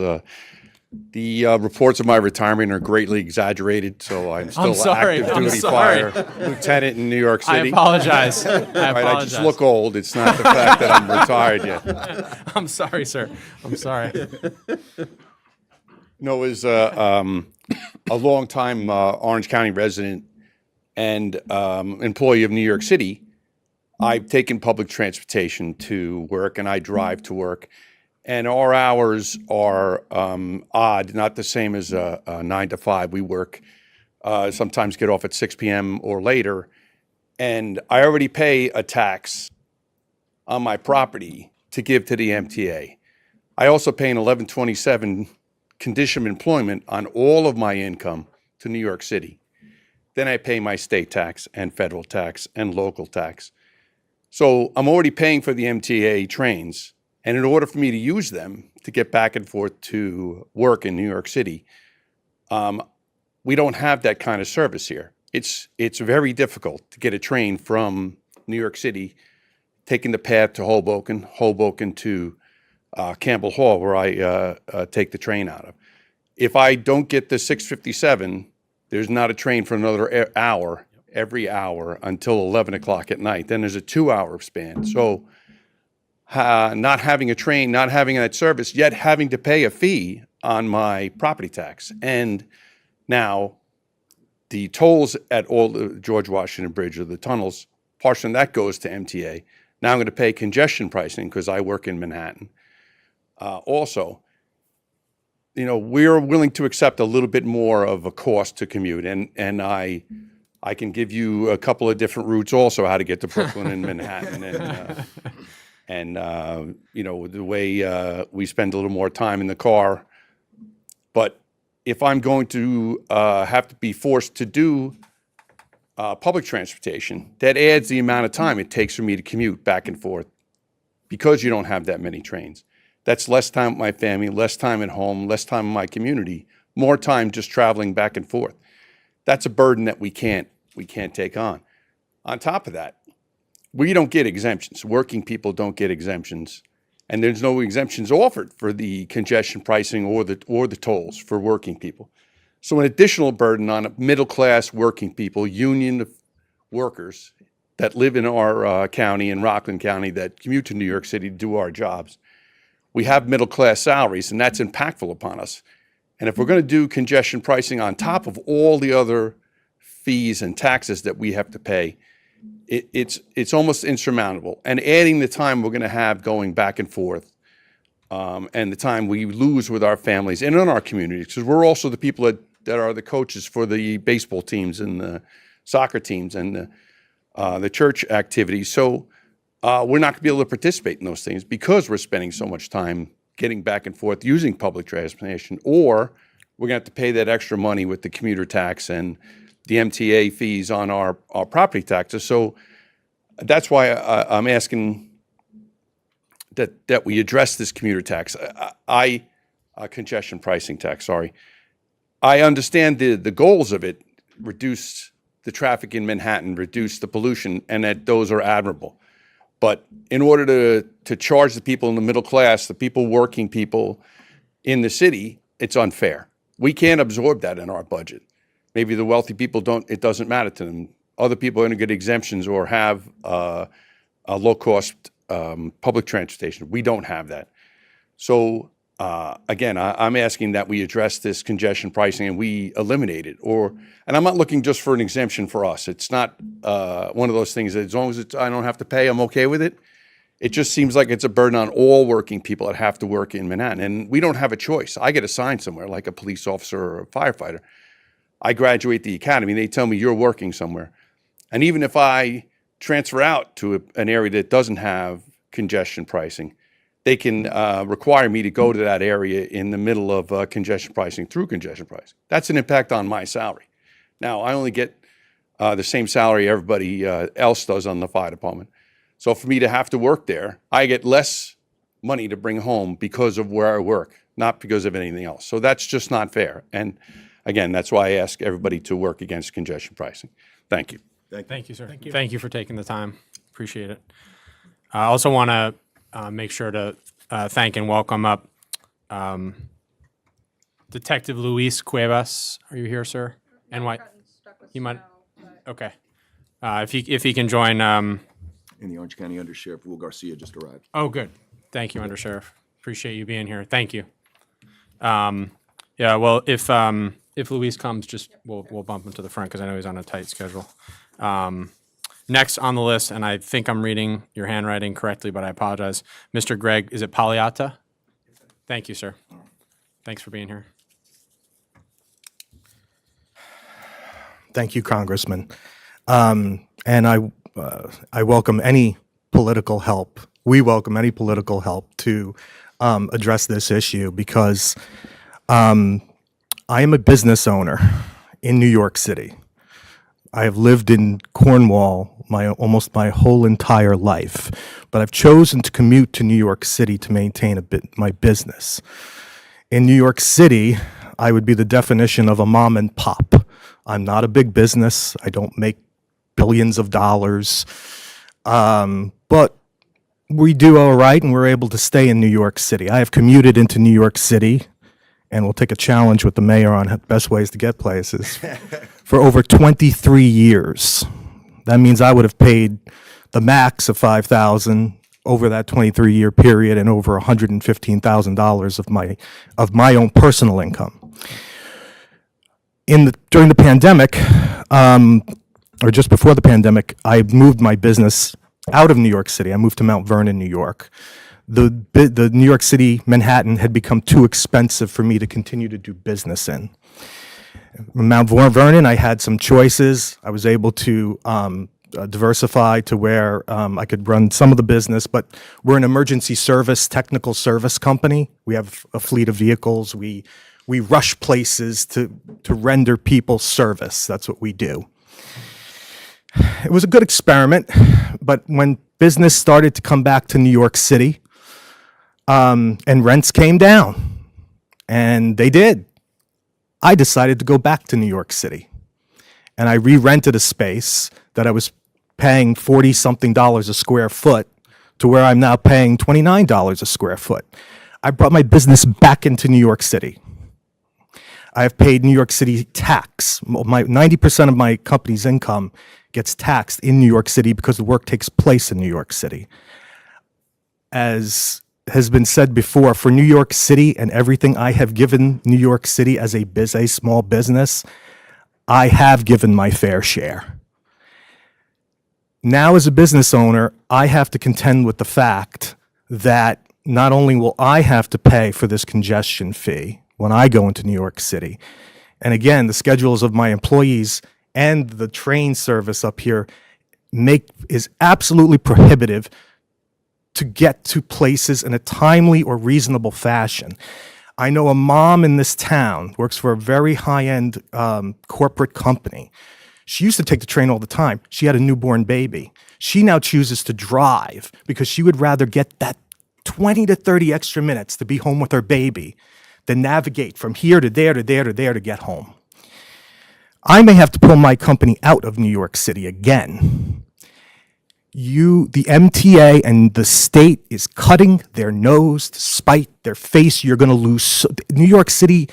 The reports of my retirement are greatly exaggerated, so I'm still sorry. active I'm duty sorry. fire lieutenant in New York I City. apologize. I Right, I apologize. just look old. It's not the fact that I'm retired yet. I'm sorry, sir. I'm sorry. No, as a longtime Orange County resident and employee of New York City, I've taken public transportation to work, and I drive to work. And our hours are odd, not the same as a 9 to 5. We work, sometimes get off at 6 p.m. or later. And I already pay a tax on my property to give to the MTA. I also pay an 1127 condition of employment on all of my income to New York City. Then I pay my state tax and federal tax and local tax. So I'm already paying for the MTA trains. And in order for me to use them to get back and forth to work in New York City, we don't have that kind of service here. It's very difficult to get a train from New York City, taking the path to Hoboken to Campbell Hall, where I take the train out of. If I don't get the 657, there's not a train for another hour, every hour until 11 o'clock at night. Then there's a 2-hour span. So not having a train, not having that service, yet having to pay a fee on my property tax. And now the tolls at all the George Washington Bridge or the tunnels, portion of that goes to MTA. Now I'm going to pay congestion pricing because I work in Manhattan. Also, we're willing to accept a little bit more of a cost to commute. And I can give you a couple of different routes also how to get to Brooklyn and Manhattan. And the way we spend a little more time in the car. But if I'm going to have to be forced to do public transportation, that adds the amount of time it takes for me to commute back and forth because you don't have that many trains. That's less time with my family, less time at home, less time in my community, more time just traveling back and forth. That's a burden that we can't take on. On top of that, we don't get exemptions. Working people don't get exemptions, and there's no exemptions offered for the congestion pricing or the tolls for working people. So an additional burden on middle-class working people, union workers that live in our county, in Rockland County, that commute to New York City to do our jobs. We have middle-class salaries, and that's impactful upon us. And if we're going to do congestion pricing on top of all the other fees and taxes that we have to pay, it's almost insurmountable. And adding the time we're going to have going back and forth, and the time we lose with our families and in our communities, because we're also the people that are the coaches for the baseball teams and the soccer teams and the church activities. So we're not going to be able to participate in those things because we're spending so much time getting back and forth using public transportation, or we're going to have to pay that extra money with the commuter tax and the MTA fees on our property taxes. So that's why I'm asking that we address this commuter tax. Congestion pricing tax, sorry. I understand the goals of it, reduce the traffic in Manhattan, reduce the pollution, and that those are admirable. But in order to charge the people in the middle class, the working people in the city, it's unfair. We can't absorb that in our budget. Maybe the wealthy people it doesn't matter to them. Other people are going to get exemptions or have a low-cost public transportation. We don't have that. So again, I'm asking that we address this congestion pricing and we eliminate it. And I'm not looking just for an exemption for us. It's not one of those things that as long as I don't have to pay, I'm okay with it. It just seems like it's a burden on all working people that have to work in Manhattan. And we don't have a choice. I get assigned somewhere, like a police officer or a firefighter. I graduate the academy, and they tell me you're working somewhere. And even if I transfer out to an area that doesn't have congestion pricing, they can require me to go to that area in the middle of congestion pricing through congestion pricing. That's an impact on my salary. Now, I only get the same salary everybody else does on the fire department. So for me to have to work there, I get less money to bring home because of where I work, not because of anything else. So that's just not fair. And again, that's why I ask everybody to work against congestion pricing. Thank you. Thank you, sir. Thank you for taking the time. Appreciate it. I also want to make sure to thank and welcome up Detective Luis Cuevas. Are you here, sir? And why? He might. Okay. If he can join. And the Orange County Undersheriff Will Garcia just arrived. Oh, good. Thank you, Undersheriff. Appreciate you being here. Thank you. Yeah. Well, if Luis comes, just we'll bump him to the front because I know he's on a tight schedule. Next on the list, and I think I'm reading your handwriting correctly, but I apologize. Mr. Greg, is it Pagliata? Thank you, sir. Thanks for being here. Thank you, Congressman. And I welcome any political help. We welcome any political help to address this issue because I am a business owner in New York City. I have lived in Cornwall almost my whole entire life, but I've chosen to commute to New York City to maintain my business. In New York City, I would be the definition of a mom and pop. I'm not a big business. I don't make billions of dollars, but we do all right, and we're able to stay in New York City. I have commuted into New York City, and we'll take a challenge with the mayor on best ways to get places, for over 23 years. That means I would have paid the max of $5,000 over that 23-year period and over $115,000 of my own personal income. During the pandemic, or just before the pandemic, I moved my business out of New York City. I moved to Mount Vernon, New York. The New York City, Manhattan had become too expensive for me to continue to do business in. Mount Vernon, I had some choices. I was able to diversify to where I could run some of the business, but we're an emergency service, technical service company. We have a fleet of vehicles. We We rush places to render people service. That's what we do. It was a good experiment, but when business started to come back to New York City, and rents came down, and they did, I decided to go back to New York City. And I re-rented a space that I was paying $40-something a square foot to where I'm now paying $29 a square foot. I brought my business back into New York City. I have paid New York City tax. 90% of my company's income gets taxed in New York City because the work takes place in New York City. As has been said before, for New York City and everything I have given New York City as a small business, I have given my fair share. Now, as a business owner, I have to contend with the fact that not only will I have to pay for this congestion fee when I go into New York City, and again, the schedules of my employees and the train service up here is absolutely prohibitive to get to places in a timely or reasonable fashion. I know a mom in this town, works for a very high-end corporate company. She used to take the train all the time. She had a newborn baby. She now chooses to drive because she would rather get that 20 to 30 extra minutes to be home with her baby than navigate from here to there to there to there to get home. I may have to pull my company out of New York City again. The MTA and the state is cutting their nose to spite their face. You're going to lose New York City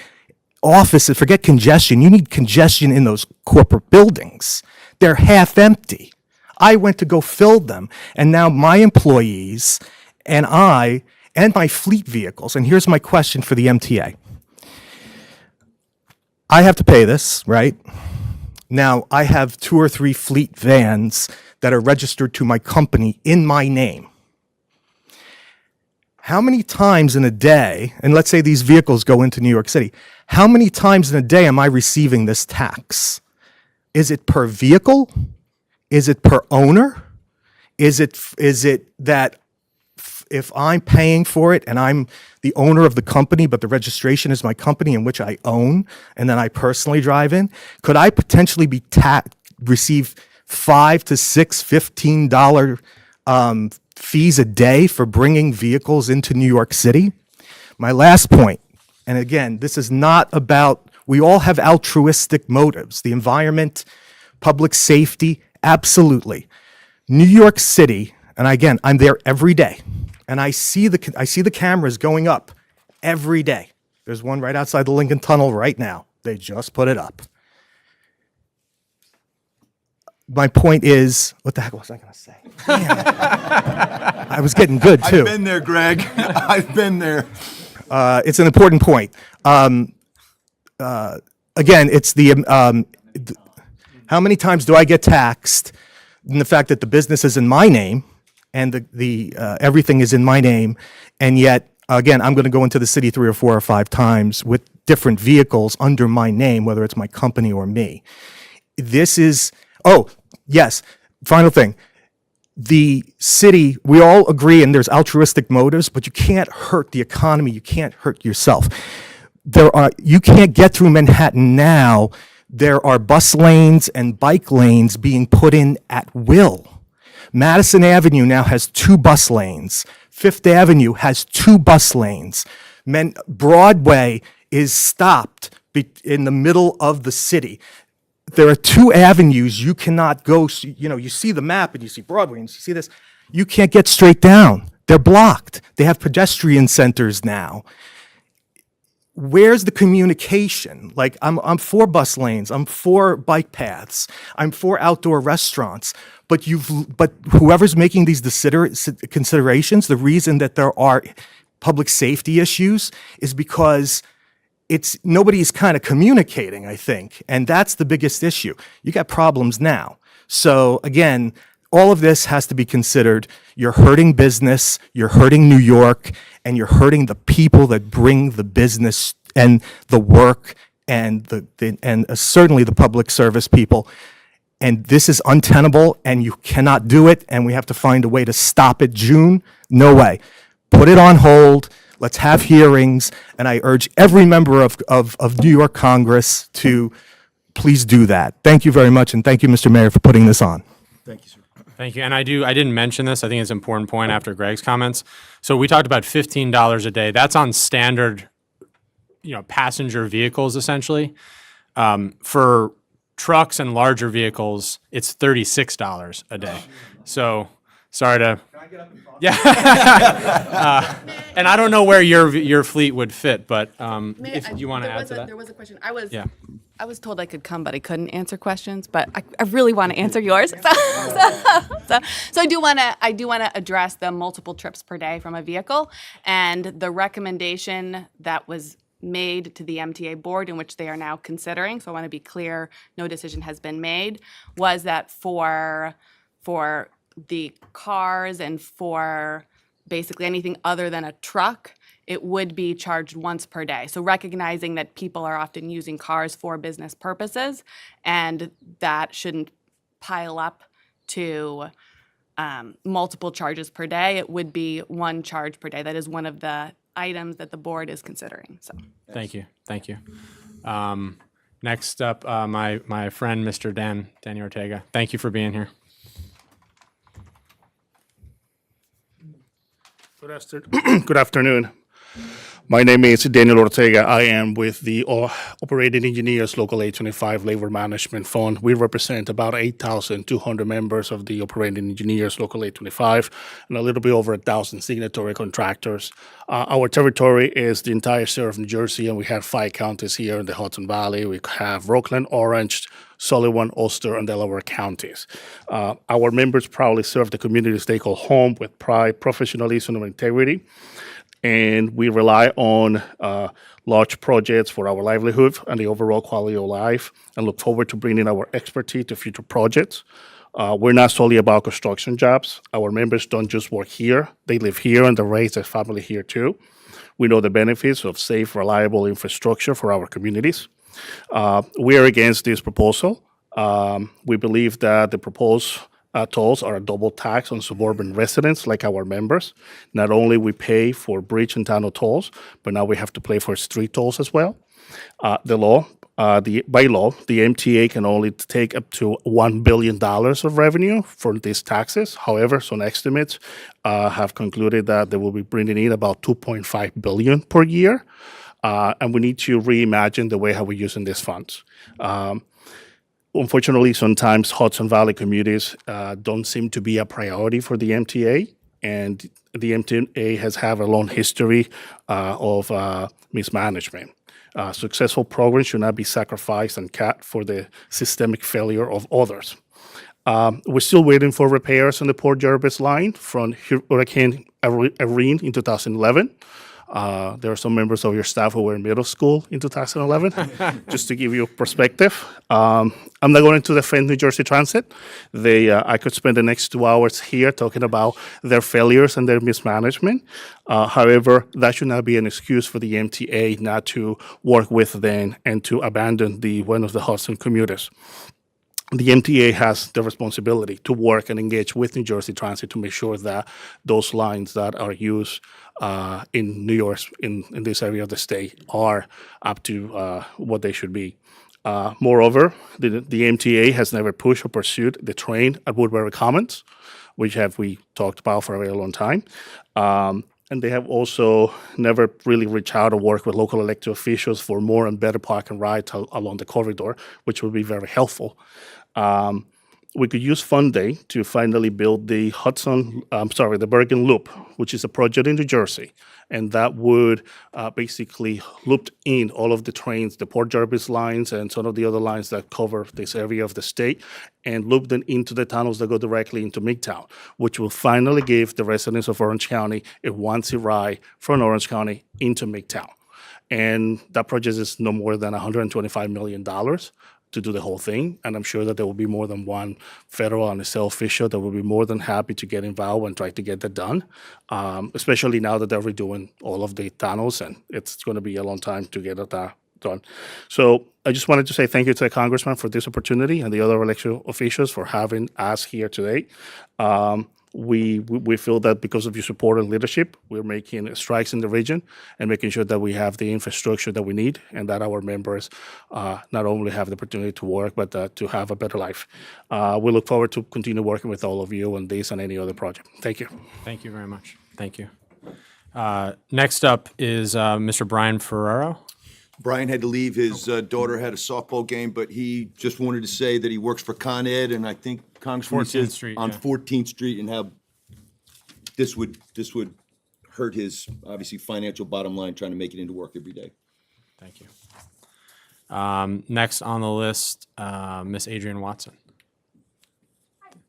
offices. Forget congestion. You need congestion in those corporate buildings. They're half empty. I went to go fill them, and now my employees and I and my fleet vehicles, and here's my question for the MTA. I have to pay this, right? Now, I have 2 or 3 fleet vans that are registered to my company in my name. How many times in a day, and let's say these vehicles go into New York City, how many times in a day am I receiving this tax? Is it per vehicle? Is it per owner? Is it that if I'm paying for it and I'm the owner of the company, but the registration is my company in which I own, and then I personally drive in, could I potentially be receive $5 to $6, $15 fees a day for bringing vehicles into New York City? My last point, and again, this is not about, we all have altruistic motives, the environment, public safety, absolutely. New York City, and again, I'm there every day, and I see the cameras going up every day. There's one right outside the Lincoln Tunnel right now. They just put it up. My point is, what the heck was I going to say? Damn. I was getting good, too. I've been there, Greg. I've been there. It's an important point. Again, it's how many times do I get taxed in the fact that the business is in my name and the everything is in my name, and yet, again, I'm going to go into the city 3 or 4 or 5 times with different vehicles under my name, whether it's my company or me. This is, oh, yes, final thing. The city, we all agree, and there's altruistic motives, but you can't hurt the economy. You can't hurt yourself. You can't get through Manhattan now. There are bus lanes and bike lanes being put in at will. Madison Avenue now has 2 bus lanes. Fifth Avenue has 2 bus lanes. Broadway is stopped in the middle of the city. There are 2 avenues you cannot go. You see the map and you see Broadway and you see this. You can't get straight down. They're blocked. They have pedestrian centers now. Where's the communication? Like, I'm for bus lanes. I'm for bike paths. I'm for outdoor restaurants. But whoever's making these considerations, the reason that there are public safety issues is because nobody's kind of communicating, I think, and that's the biggest issue. You got problems now. So again, all of this has to be considered. You're hurting business, you're hurting New York, and you're hurting the people that bring the business and the work and certainly the public service people. And this is untenable, and you cannot do it, and we have to find a way to stop it. June, no way. Put it on hold. Let's have hearings, and I urge every member of New York Congress to please do that. Thank you very much, and thank you, Mr. Mayor, for putting this on. Thank you, sir. Thank you. And I didn't mention this. I think it's an important point after Greg's comments. So we talked about $15 a day. That's on standard, passenger vehicles essentially. For trucks and larger vehicles, it's $36 a day. So sorry to. Yeah. And I don't know where your fleet would fit, but if you want to add to that. There was a question. I was Yeah. I was told I could come, but I couldn't answer questions. But I really want to answer yours. So I do want to address the multiple trips per day from a vehicle, and the recommendation that was made to the MTA board, in which they are now considering. So I want to be clear, no decision has been made. Was that for the cars and for basically anything other than a truck, it would be charged once per day. So recognizing that people are often using cars for business purposes, and that shouldn't pile up to multiple charges per day, it would be one charge per day. That is one of the items that the board is considering. So Thank you. Next up, my friend, Mr. Danny Ortega. Thank you for being here. Good afternoon. My name is Daniel Ortega. I am with the Operating Engineers Local 825 Labor Management Fund. We represent about 8,200 members of the Operating Engineers Local 825 and a little bit over 1,000 signatory contractors. Our territory is the entire state of New Jersey, and we have 5 counties here in the Hudson Valley. We have Rockland, Orange, Sullivan, Ulster, and Delaware counties. Our members proudly serve the communities they call home with pride, professionalism, and integrity. And we rely on large projects for our livelihood and the overall quality of life, and look forward to bringing our expertise to future projects. We're not solely about construction jobs. Our members don't just work here. They live here and they raise their family here too. We know the benefits of safe, reliable infrastructure for our communities. We are against this proposal. We believe that the proposed tolls are a double tax on suburban residents like our members. Not only we pay for bridge and tunnel tolls, but now we have to pay for street tolls as well. By law, the MTA can only take up to $1 billion of revenue for these taxes. However, some estimates have concluded that they will be bringing in about $2.5 billion per year. And we need to reimagine the way how we're using these funds. Unfortunately, sometimes Hudson Valley commuters don't seem to be a priority for the MTA, and the MTA has had a long history of mismanagement. Successful programs should not be sacrificed and cut for the systemic failure of others. We're still waiting for repairs on the Port Jervis line from Hurricane Irene in 2011. There are some members of your staff who were in middle school in 2011, just to give you perspective. I'm not going to defend New Jersey Transit. I could spend the next 2 hours here talking about their failures and their mismanagement. However, that should not be an excuse for the MTA not to work with them and to abandon one of the Hudson commuters. The MTA has the responsibility to work and engage with New Jersey Transit to make sure that those lines that are used in New York, in this area of the state, are up to what they should be. Moreover, the MTA has never pushed or pursued the train at Woodbury Commons, which we talked about for a very long time. And they have also never really reached out or worked with local elected officials for more and better park and ride along the corridor, which would be very helpful. We could use funding to finally build the Bergen Loop, which is a project in New Jersey. And that would basically loop in all of the trains, the Port Jervis lines and some of the other lines that cover this area of the state, and loop them into the tunnels that go directly into Midtown, which will finally give the residents of Orange County a one-seat ride from Orange County into Midtown. And that project is no more than $125 million to do the whole thing, and I'm sure that there will be more than one federal and state official that will be more than happy to get involved and try to get that done, especially now that they're redoing all of the tunnels, and it's going to be a long time to get that done. So I just wanted to say thank you to the Congressman for this opportunity and the other election officials for having us here today. we feel that because of your support and leadership, we're making strides in the region and making sure that we have the infrastructure that we need and that our members not only have the opportunity to work, but to have a better life. We look forward to continue working with all of you on this and any other project. Thank you. Thank you very much. Thank you. Next up is Mr. Brian Ferrero. Brian had to leave. His daughter had a softball game, but he just wanted to say that he works for Con Ed, and I think Congressman 14th said Street, on yeah. 14th Street, and how this would hurt his obviously financial bottom line trying to make it into work every day. Thank you. Next on the list, Miss Adrienne Watson.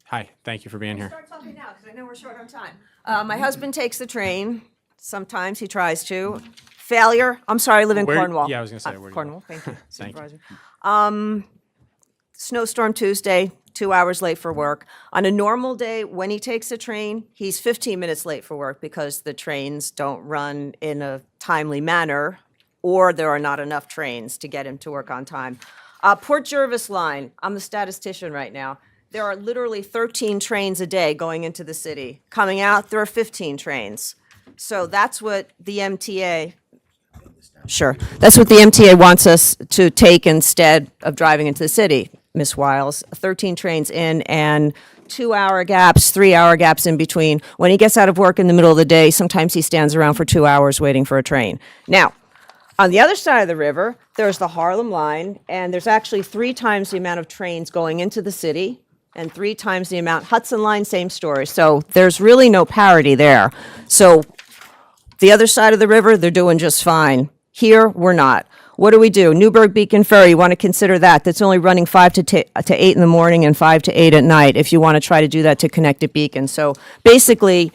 Hi, thank you for being here. Start talking now, because I know we're short on time. My husband takes the train. Sometimes he tries to. Failure. I'm sorry, I live in Where- Cornwall. yeah, I was gonna say, where do you Cornwall, thank you. Thank you. Supervisor. Snowstorm Tuesday, 2 hours late for work. On a normal day, when he takes the train, he's 15 minutes late for work because the trains don't run in a timely manner, or there are not enough trains to get him to work on time. Port Jervis line, I'm the statistician right now. There are literally 13 trains a day going into the city. Coming out, there are 15 trains. So that's what the MTA, sure, that's what the MTA wants us to take instead of driving into the city, Ms. Wiles. 13 trains in and 2-hour gaps, 3-hour gaps in between. When he gets out of work in the middle of the day, sometimes he stands around for 2 hours waiting for a train. Now, on the other side of the river, there's the Harlem line, and there's actually 3 times the amount of trains going into the city and 3 times the amount. Hudson line, same story. So there's really no parity there. So the other side of the river, they're doing just fine. Here, we're not. What do we do? Newburgh Beacon Ferry, you want to consider that. That's only running 5 to 8 in the morning and 5 to 8 at night if you want to try to do that to connect at Beacon. So basically,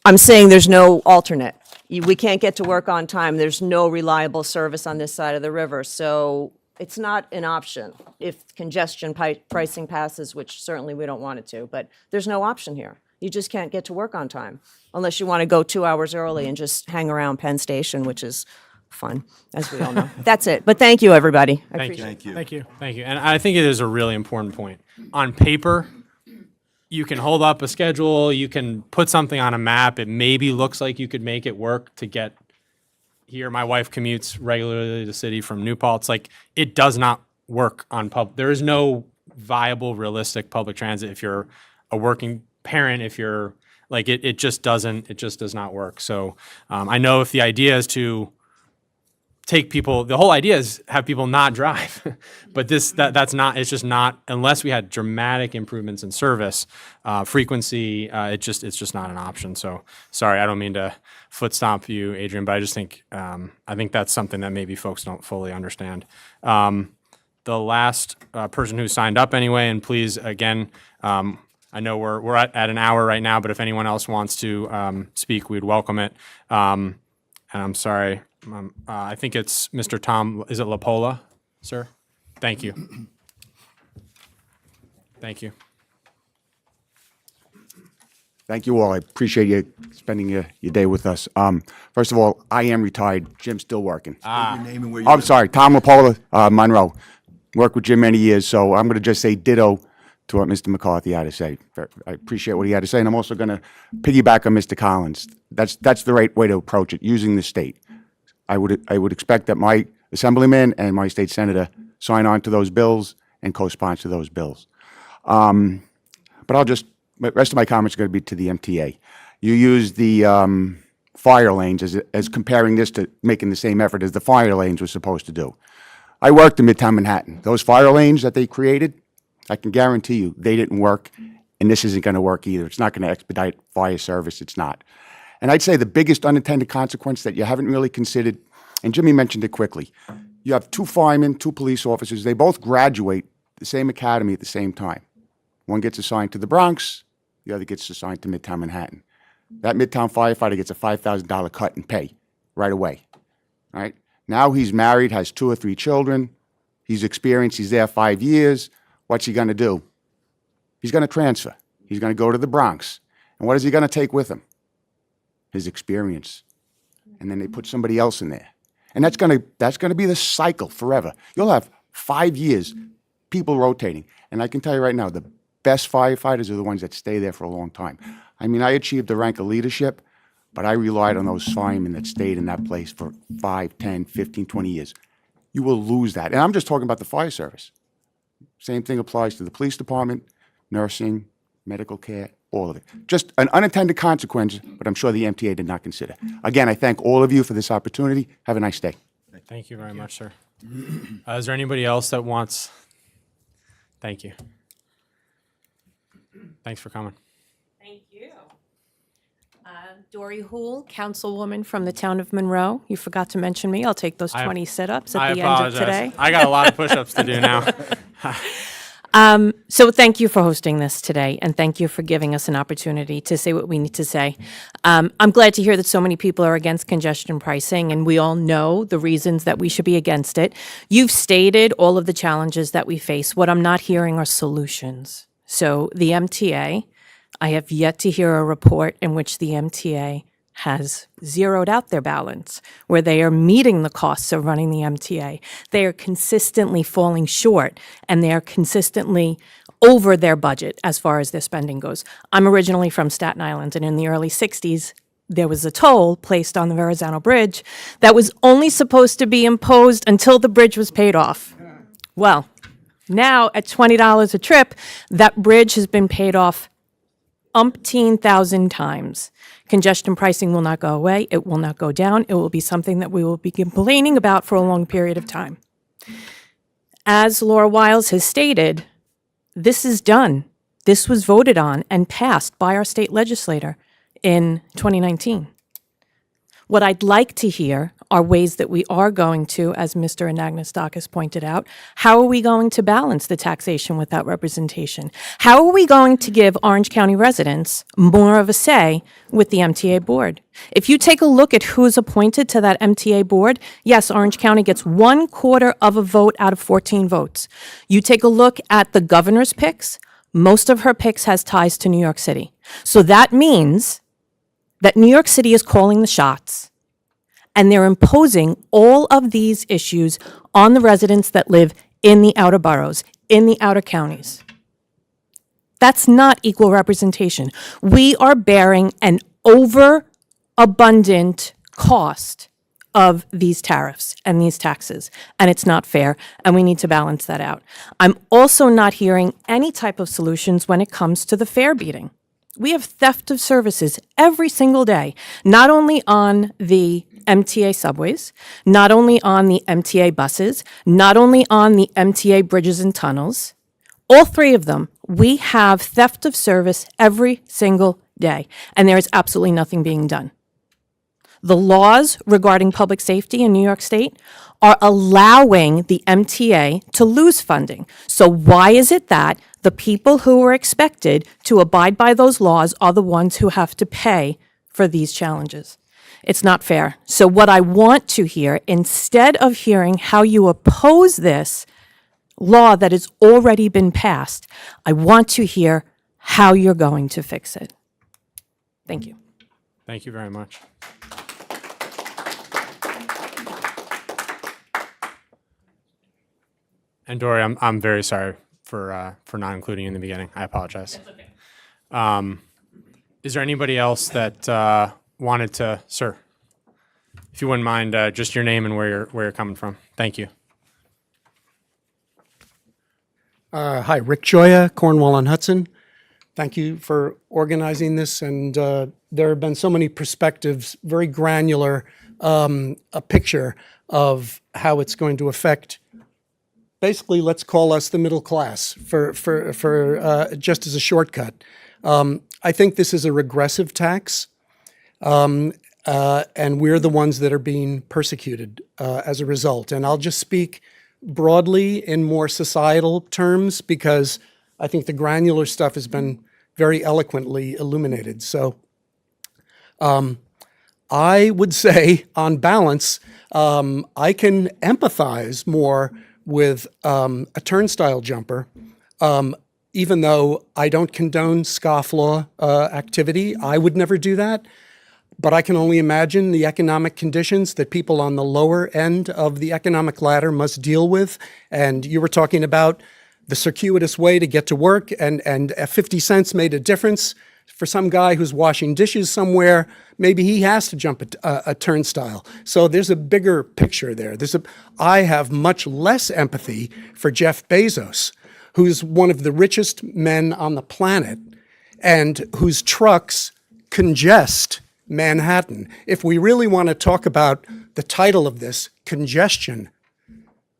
I'm saying there's no alternate. We can't get to work on time. There's no reliable service on this side of the river. So it's not an option if congestion pricing passes, which certainly we don't want it to, but there's no option here. You just can't get to work on time unless you want to go 2 hours early and just hang around Penn Station, which is fun, as we all know. That's it. But thank you, everybody. I Thank you. appreciate it. Thank you. Thank you. Thank you. And I think it is a really important point. On paper, you can hold up a schedule, you can put something on a map. It maybe looks like you could make it work to get here. My wife commutes regularly to the city from New Paltz. Like, it does not work on there is no viable, realistic public transit if you're a working parent, if you're like, it just does not work. So I know if the idea is to take people, the whole idea is have people not drive, but that's not, it's just not, unless we had dramatic improvements in service, frequency, it's just not an option. So sorry, I don't mean to foot stomp you, Adrian, but I just think, I think that's something that maybe folks don't fully understand. The last person who signed up anyway, and please, again, I know we're at an hour right now, but if anyone else wants to speak, we'd welcome it. And I'm sorry, I think it's Mr. Tom, is it Lapola, sir? Thank you. Thank you. Thank you all. I appreciate you spending your day with us. First of all, I am retired. Jim's still working. Your name and where you I'm live. sorry, Tom Lapola, Monroe. Worked with Jim many years, so I'm going to just say ditto to what Mr. McCarthy had to say. I appreciate what he had to say, and I'm also going to piggyback on Mr. Collins. That's the right way to approach it, using the state. I would expect that my assemblyman and my state senator sign on to those bills and co-sponsor those bills. But the rest of my comments are going to be to the MTA. You use the fire lanes as comparing this to making the same effort as the fire lanes were supposed to do. I worked in Midtown Manhattan. Those fire lanes that they created, I can guarantee you they didn't work, and this isn't going to work either. It's not going to expedite fire service. It's not. And I'd say the biggest unintended consequence that you haven't really considered, and Jimmy mentioned it quickly, you have 2 firemen, 2 police officers. They both graduate the same academy at the same time. One gets assigned to the Bronx, the other gets assigned to Midtown Manhattan. That Midtown firefighter gets a $5,000 cut in pay right away. All right? Now he's married, has 2 or 3 children. He's experienced, he's there 5 years. What's he going to do? He's going to transfer. He's going to go to the Bronx. And what is he going to take with him? His experience. And then they put somebody else in there. And that's going to be the cycle forever. You'll have 5 years, people rotating. And I can tell you right now, the best firefighters are the ones that stay there for a long time. I mean, I achieved the rank of leadership, but I relied on those firemen that stayed in that place for 5, 10, 15, 20 years. You will lose that. And I'm just talking about the fire service. Same thing applies to the police department, nursing, medical care, all of it. Just an unintended consequence, but I'm sure the MTA did not consider. Again, I thank all of you for this opportunity. Have a nice day. Thank you very much, sir. Is there anybody else that wants? Thank you. Thanks for coming. Thank you. Dory Houle, councilwoman from the town of Monroe. You forgot to mention me. I'll take those 20 sit-ups at the end of today. I got a lot of push-ups to do now. So thank you for hosting this today, and thank you for giving us an opportunity to say what we need to say. I'm glad to hear that so many people are against congestion pricing, and we all know the reasons that we should be against it. You've stated all of the challenges that we face. What I'm not hearing are solutions. So the MTA, I have yet to hear a report in which the MTA has zeroed out their balance, where they are meeting the costs of running the MTA. They are consistently falling short, and they are consistently over their budget as far as their spending goes. I'm originally from Staten Island, and in the early 60s, there was a toll placed on the Verrazano Bridge that was only supposed to be imposed until the bridge was paid off. Well, now at $20 a trip, that bridge has been paid off umpteen thousand times. Congestion pricing will not go away. It will not go down. It will be something that we will be complaining about for a long period of time. As Laura Wiles has stated, this is done. This was voted on and passed by our state legislator in 2019. What I'd like to hear are ways that we are going to, as Mr. Anagnostakis pointed out, how are we going to balance the taxation without representation? How are we going to give Orange County residents more of a say with the MTA board? If you take a look at who's appointed to that MTA board, yes, Orange County gets 1/4 of a vote out of 14 votes. You take a look at the governor's picks, most of her picks has ties to New York City. So that means that New York City is calling the shots, and they're imposing all of these issues on the residents that live in the outer boroughs, in the outer counties. That's not equal representation. We are bearing an overabundant cost of these tariffs and these taxes, and it's not fair, and we need to balance that out. I'm also not hearing any type of solutions when it comes to the fare beating. We have theft of services every single day, not only on the MTA subways, not only on the MTA buses, not only on the MTA bridges and tunnels. All three of them, we have theft of service every single day, and there is absolutely nothing being done. The laws regarding public safety in New York State are allowing the MTA to lose funding. So why is it that the people who are expected to abide by those laws are the ones who have to pay for these challenges? It's not fair. So what I want to hear, instead of hearing how you oppose this law that has already been passed, I want to hear how you're going to fix it. Thank you. Thank you very much. And Dory, I'm very sorry for not including you in the beginning. I apologize. That's okay. Is there anybody else that wanted to, sir? If you wouldn't mind, just your name and where you're coming from. Thank you. Hi, Rick Joya, Cornwall-on-Hudson. Thank you for organizing this, and there have been so many perspectives, very granular, a picture of how it's going to affect. Basically, let's call us the middle class for just as a shortcut. I think this is a regressive tax, and we're the ones that are being persecuted as a result. And I'll just speak broadly in more societal terms because I think the granular stuff has been very eloquently illuminated. So I would say, on balance, I can empathize more with a turnstile jumper, even though I don't condone scofflaw activity. I would never do that. But I can only imagine the economic conditions that people on the lower end of the economic ladder must deal with. And you were talking about the circuitous way to get to work, and 50 cents made a difference. For some guy who's washing dishes somewhere, maybe he has to jump a turnstile. So there's a bigger picture there. I have much less empathy for Jeff Bezos, who's one of the richest men on the planet and whose trucks congest Manhattan. If we really want to talk about the title of this, congestion,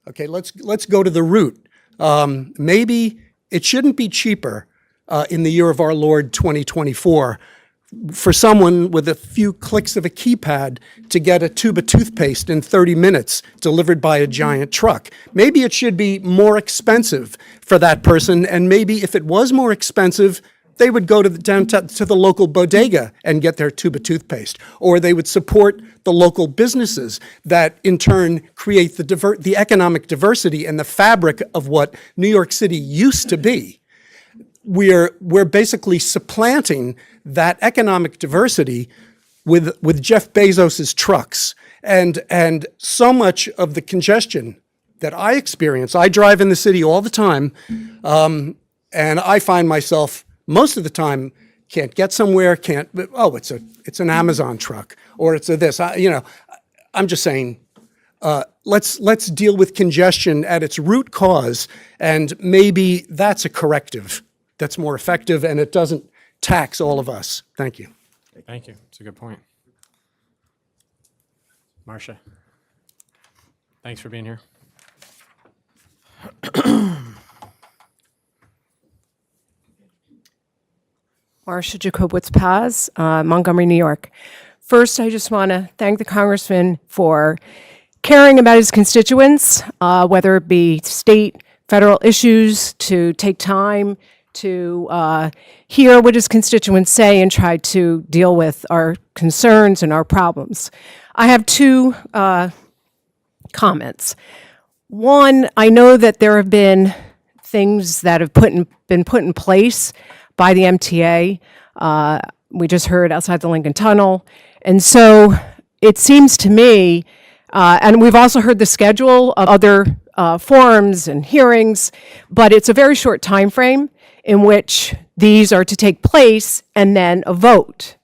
okay, let's go to the root. Maybe it shouldn't be cheaper in the year of our Lord 2024 for someone with a few clicks of a keypad to get a tube of toothpaste in 30 minutes delivered by a giant truck. Maybe it should be more expensive for that person, and maybe if it was more expensive, they would go down to the local bodega and get their tube of toothpaste, or they would support the local businesses that in turn create the economic diversity and the fabric of what New York City used to be. We're basically supplanting that economic diversity with Jeff Bezos's trucks, and so much of the congestion that I experience. I drive in the city all the time, and I find myself most of the time can't get somewhere. It's an Amazon truck, or it's a this. I'm just saying. Let's deal with congestion at its root cause, and maybe that's a corrective that's more effective, and it doesn't tax all of us. Thank you. Thank you. It's a good point. Marcia, thanks for being here. Marcia Jacobowitz-Paz, Montgomery, New York. First, I just want to thank the Congressman for caring about his constituents, whether it be state, federal issues, to take time to hear what his constituents say and try to deal with our concerns and our problems. I have two comments. One, I know that there have been things that have been put in place by the MTA. We just heard outside the Lincoln Tunnel. And so it seems to me, and we've also heard the schedule of other forums and hearings, but it's a very short time frame in which these are to take place and then a vote.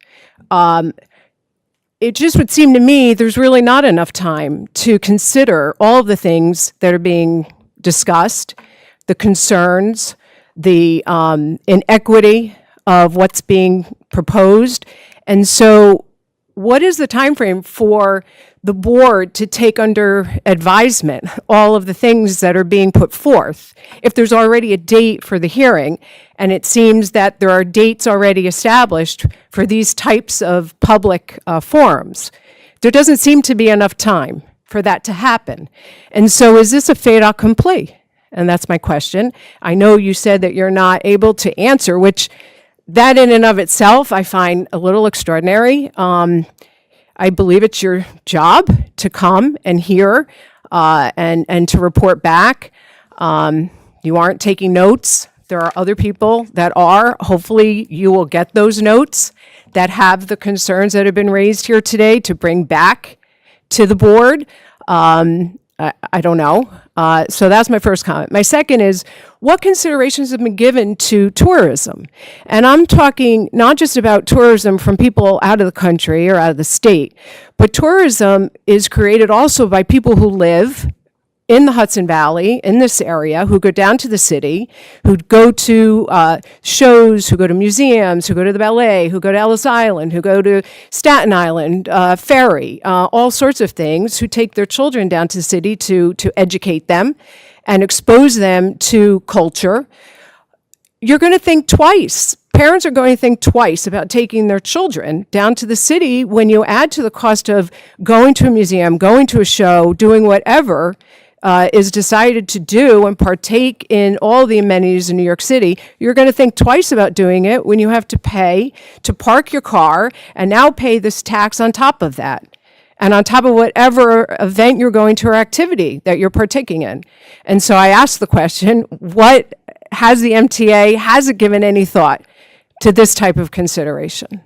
It just would seem to me there's really not enough time to consider all of the things that are being discussed, the concerns, the inequity of what's being proposed. And so what is the time frame for the board to take under advisement all of the things that are being put forth? If there's already a date for the hearing, and it seems that there are dates already established for these types of public forums, there doesn't seem to be enough time for that to happen. And so is this a fait accompli? And that's my question. I know you said that you're not able to answer, which that in and of itself I find a little extraordinary. I believe it's your job to come and hear and to report back. You aren't taking notes. There are other people that are. Hopefully you will get those notes that have the concerns that have been raised here today to bring back to the board. I don't know. So that's my first comment. My second is, what considerations have been given to tourism? And I'm talking not just about tourism from people out of the country or out of the state, but tourism is created also by people who live in the Hudson Valley, in this area, who go down to the city, who go to shows, who go to museums, who go to the ballet, who go to Ellis Island, who go to Staten Island, Ferry, all sorts of things, who take their children down to the city to educate them and expose them to culture. You're going to think twice. Parents are going to think twice about taking their children down to the city when you add to the cost of going to a museum, going to a show, doing whatever is decided to do and partake in all the amenities in New York City. You're going to think twice about doing it when you have to pay to park your car and now pay this tax on top of that, and on top of whatever event you're going to or activity that you're partaking in. And so I asked the question, what has the MTA, has it given any thought to this type of consideration?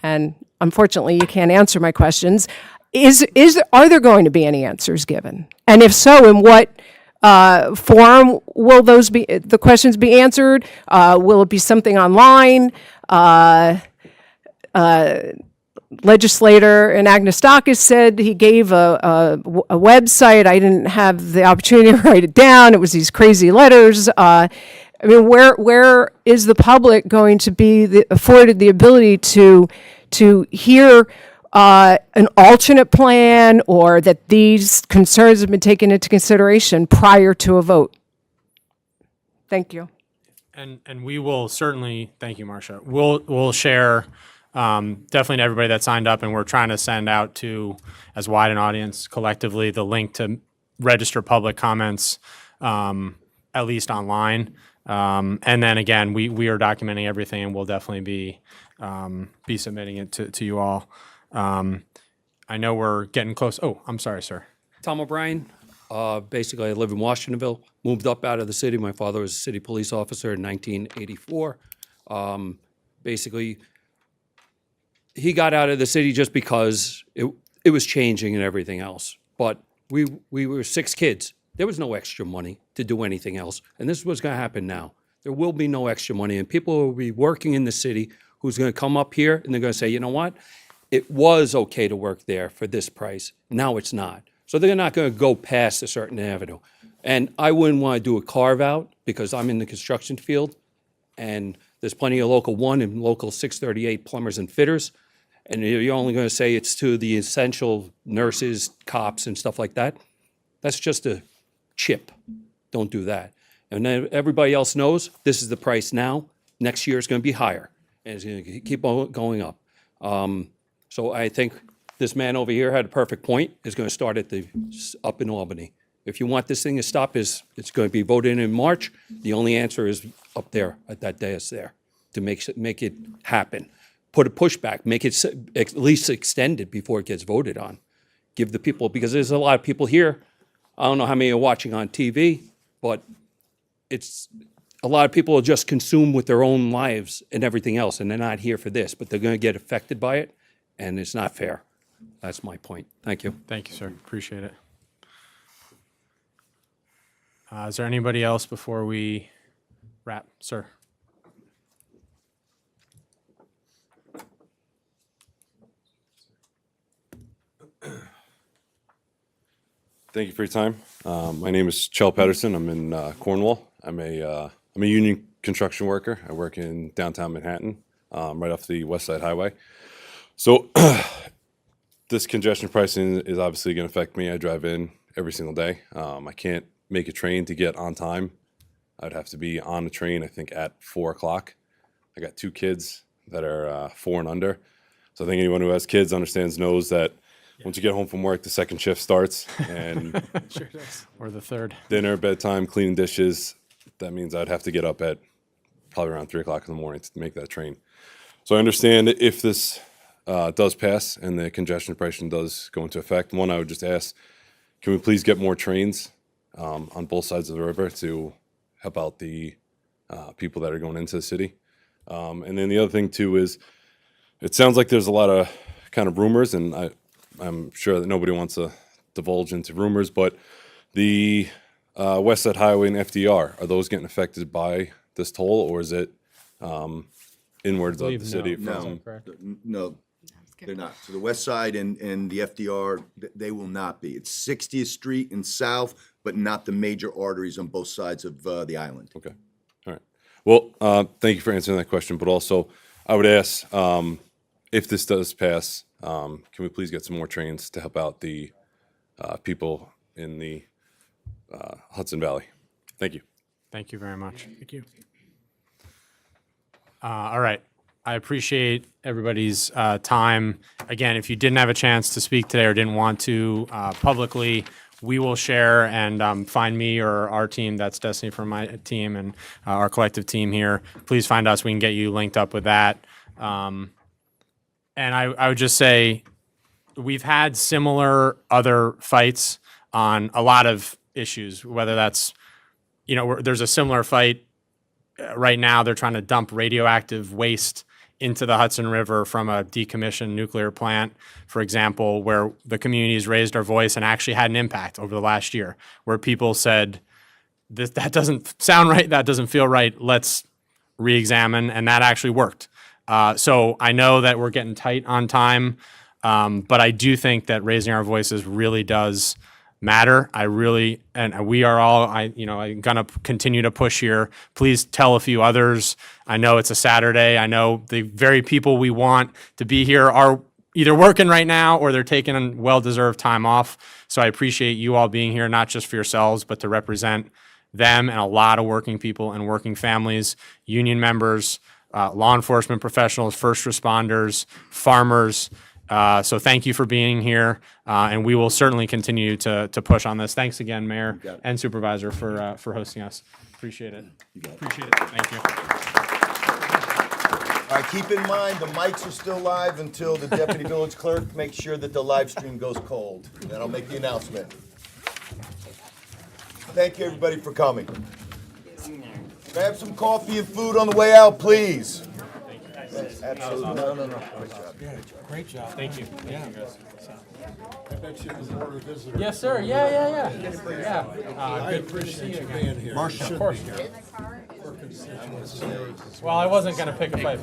And unfortunately, you can't answer my questions. Are there going to be any answers given? And if so, in what forum will the questions be answered? Will it be something online? Legislator and Agnostakis said he gave a website. I didn't have the opportunity to write it down. It was these crazy letters. I mean, where is the public going to be afforded the ability to hear an alternate plan, or that these concerns have been taken into consideration prior to a vote? Thank you. And we will certainly, thank you, Marcia. We'll share definitely to everybody that signed up, and we're trying to send out to as wide an audience collectively the link to register public comments, at least online. And then again, we are documenting everything, and we'll definitely be submitting it to you all. I know we're getting close. Oh, I'm sorry, sir. Tom O'Brien. Basically, I live in Washingtonville, moved up out of the city. My father was a city police officer in 1984. Basically, he got out of the city just because it was changing and everything else. But we were 6 kids. There was no extra money to do anything else. And this is what's going to happen now. There will be no extra money, and people will be working in the city who's going to come up here, and they're going to say, you know what? It was okay to work there for this price. Now it's not. So they're not going to go past a certain avenue. And I wouldn't want to do a carve-out because I'm in the construction field, and there's plenty of Local 1 and Local 638 plumbers and fitters, and you're only going to say it's to the essential nurses, cops, and stuff like that. That's just a chip. Don't do that. And then everybody else knows this is the price now. Next year is going to be higher, and it's going to keep on going up. So I think this man over here had a perfect point. It's going to start up in Albany. If you want this thing to stop, it's going to be voted in March. The only answer is up there at that dais there to make it happen. Put a pushback, make it at least extended before it gets voted on. Give the people, because there's a lot of people here. I don't know how many are watching on TV, but it's a lot of people are just consumed with their own lives and everything else, and they're not here for this, but they're going to get affected by it, and it's not fair. That's my point. Thank you. Thank you, sir. Appreciate it. Is there anybody else before we wrap? Sir. Thank you for your time. My name is Chell Pedersen. I'm in Cornwall. I'm a union construction worker. I work in downtown Manhattan, right off the West Side Highway. So this congestion pricing is obviously going to affect me. I drive in every single day. I can't make a train to get on time. I'd have to be on the train, I think, at 4 o'clock. I got 2 kids that are 4 and under. So I think anyone who has kids knows that once you get home from work, the second shift starts, and Sure does. Or the third. Dinner, bedtime, cleaning dishes. That means I'd have to get up at probably around 3 o'clock in the morning to make that train. So I understand that if this does pass and the congestion pricing does go into effect, one, I would just ask, can we please get more trains on both sides of the river to help out the people that are going into the city? And then the other thing too is, it sounds like there's a lot of kind of rumors, and I'm sure that nobody wants to divulge into rumors, but the West Side Highway and FDR, are those getting affected by this toll, or is it inwards of the city? No, they're not. So the west side and the FDR, they will not be. It's 60th Street and south, but not the major arteries on both sides of the island. Okay. All right. Well, thank you for answering that question, but also I would ask, if this does pass, can we please get some more trains to help out the people in the Hudson Valley? Thank you. Thank you very much. Thank you. All right. I appreciate everybody's time. Again, if you didn't have a chance to speak today or didn't want to publicly, we will share and find me or our team. That's Destiny from my team and our collective team here. Please find us. We can get you linked up with that. And I would just say we've had similar other fights on a lot of issues, whether that's, there's a similar fight right now. They're trying to dump radioactive waste into the Hudson River from a decommissioned nuclear plant, for example, where the communities raised our voice and actually had an impact over the last year, where people said, that doesn't sound right, that doesn't feel right, let's re-examine, and that actually worked. So I know that we're getting tight on time, but I do think that raising our voices really does matter. And we are all, I'm gonna continue to push here. Please tell a few others. I know it's a Saturday. I know the very people we want to be here are either working right now or they're taking well-deserved time off. So I appreciate you all being here, not just for yourselves, but to represent them and a lot of working people and working families, union members, law enforcement professionals, first responders, farmers. So thank you for being here, and we will certainly continue to push on this. Thanks again, Mayor and Supervisor, for hosting us. Appreciate it. Appreciate it. Thank you. All right, keep in mind, the mics are still live until the deputy village clerk makes sure that the live stream goes cold. Then I'll make the announcement. Thank you, everybody, for coming. Grab some coffee and food on the way out, please. Absolutely. No. Great job. Thank you. Yeah. Thank you, guys. I bet you was more visitor. Yes, sir. Yeah. I Good appreciate to see you you being again. here. Marcia, You of course. should be here. Well, I wasn't going to pick a fight.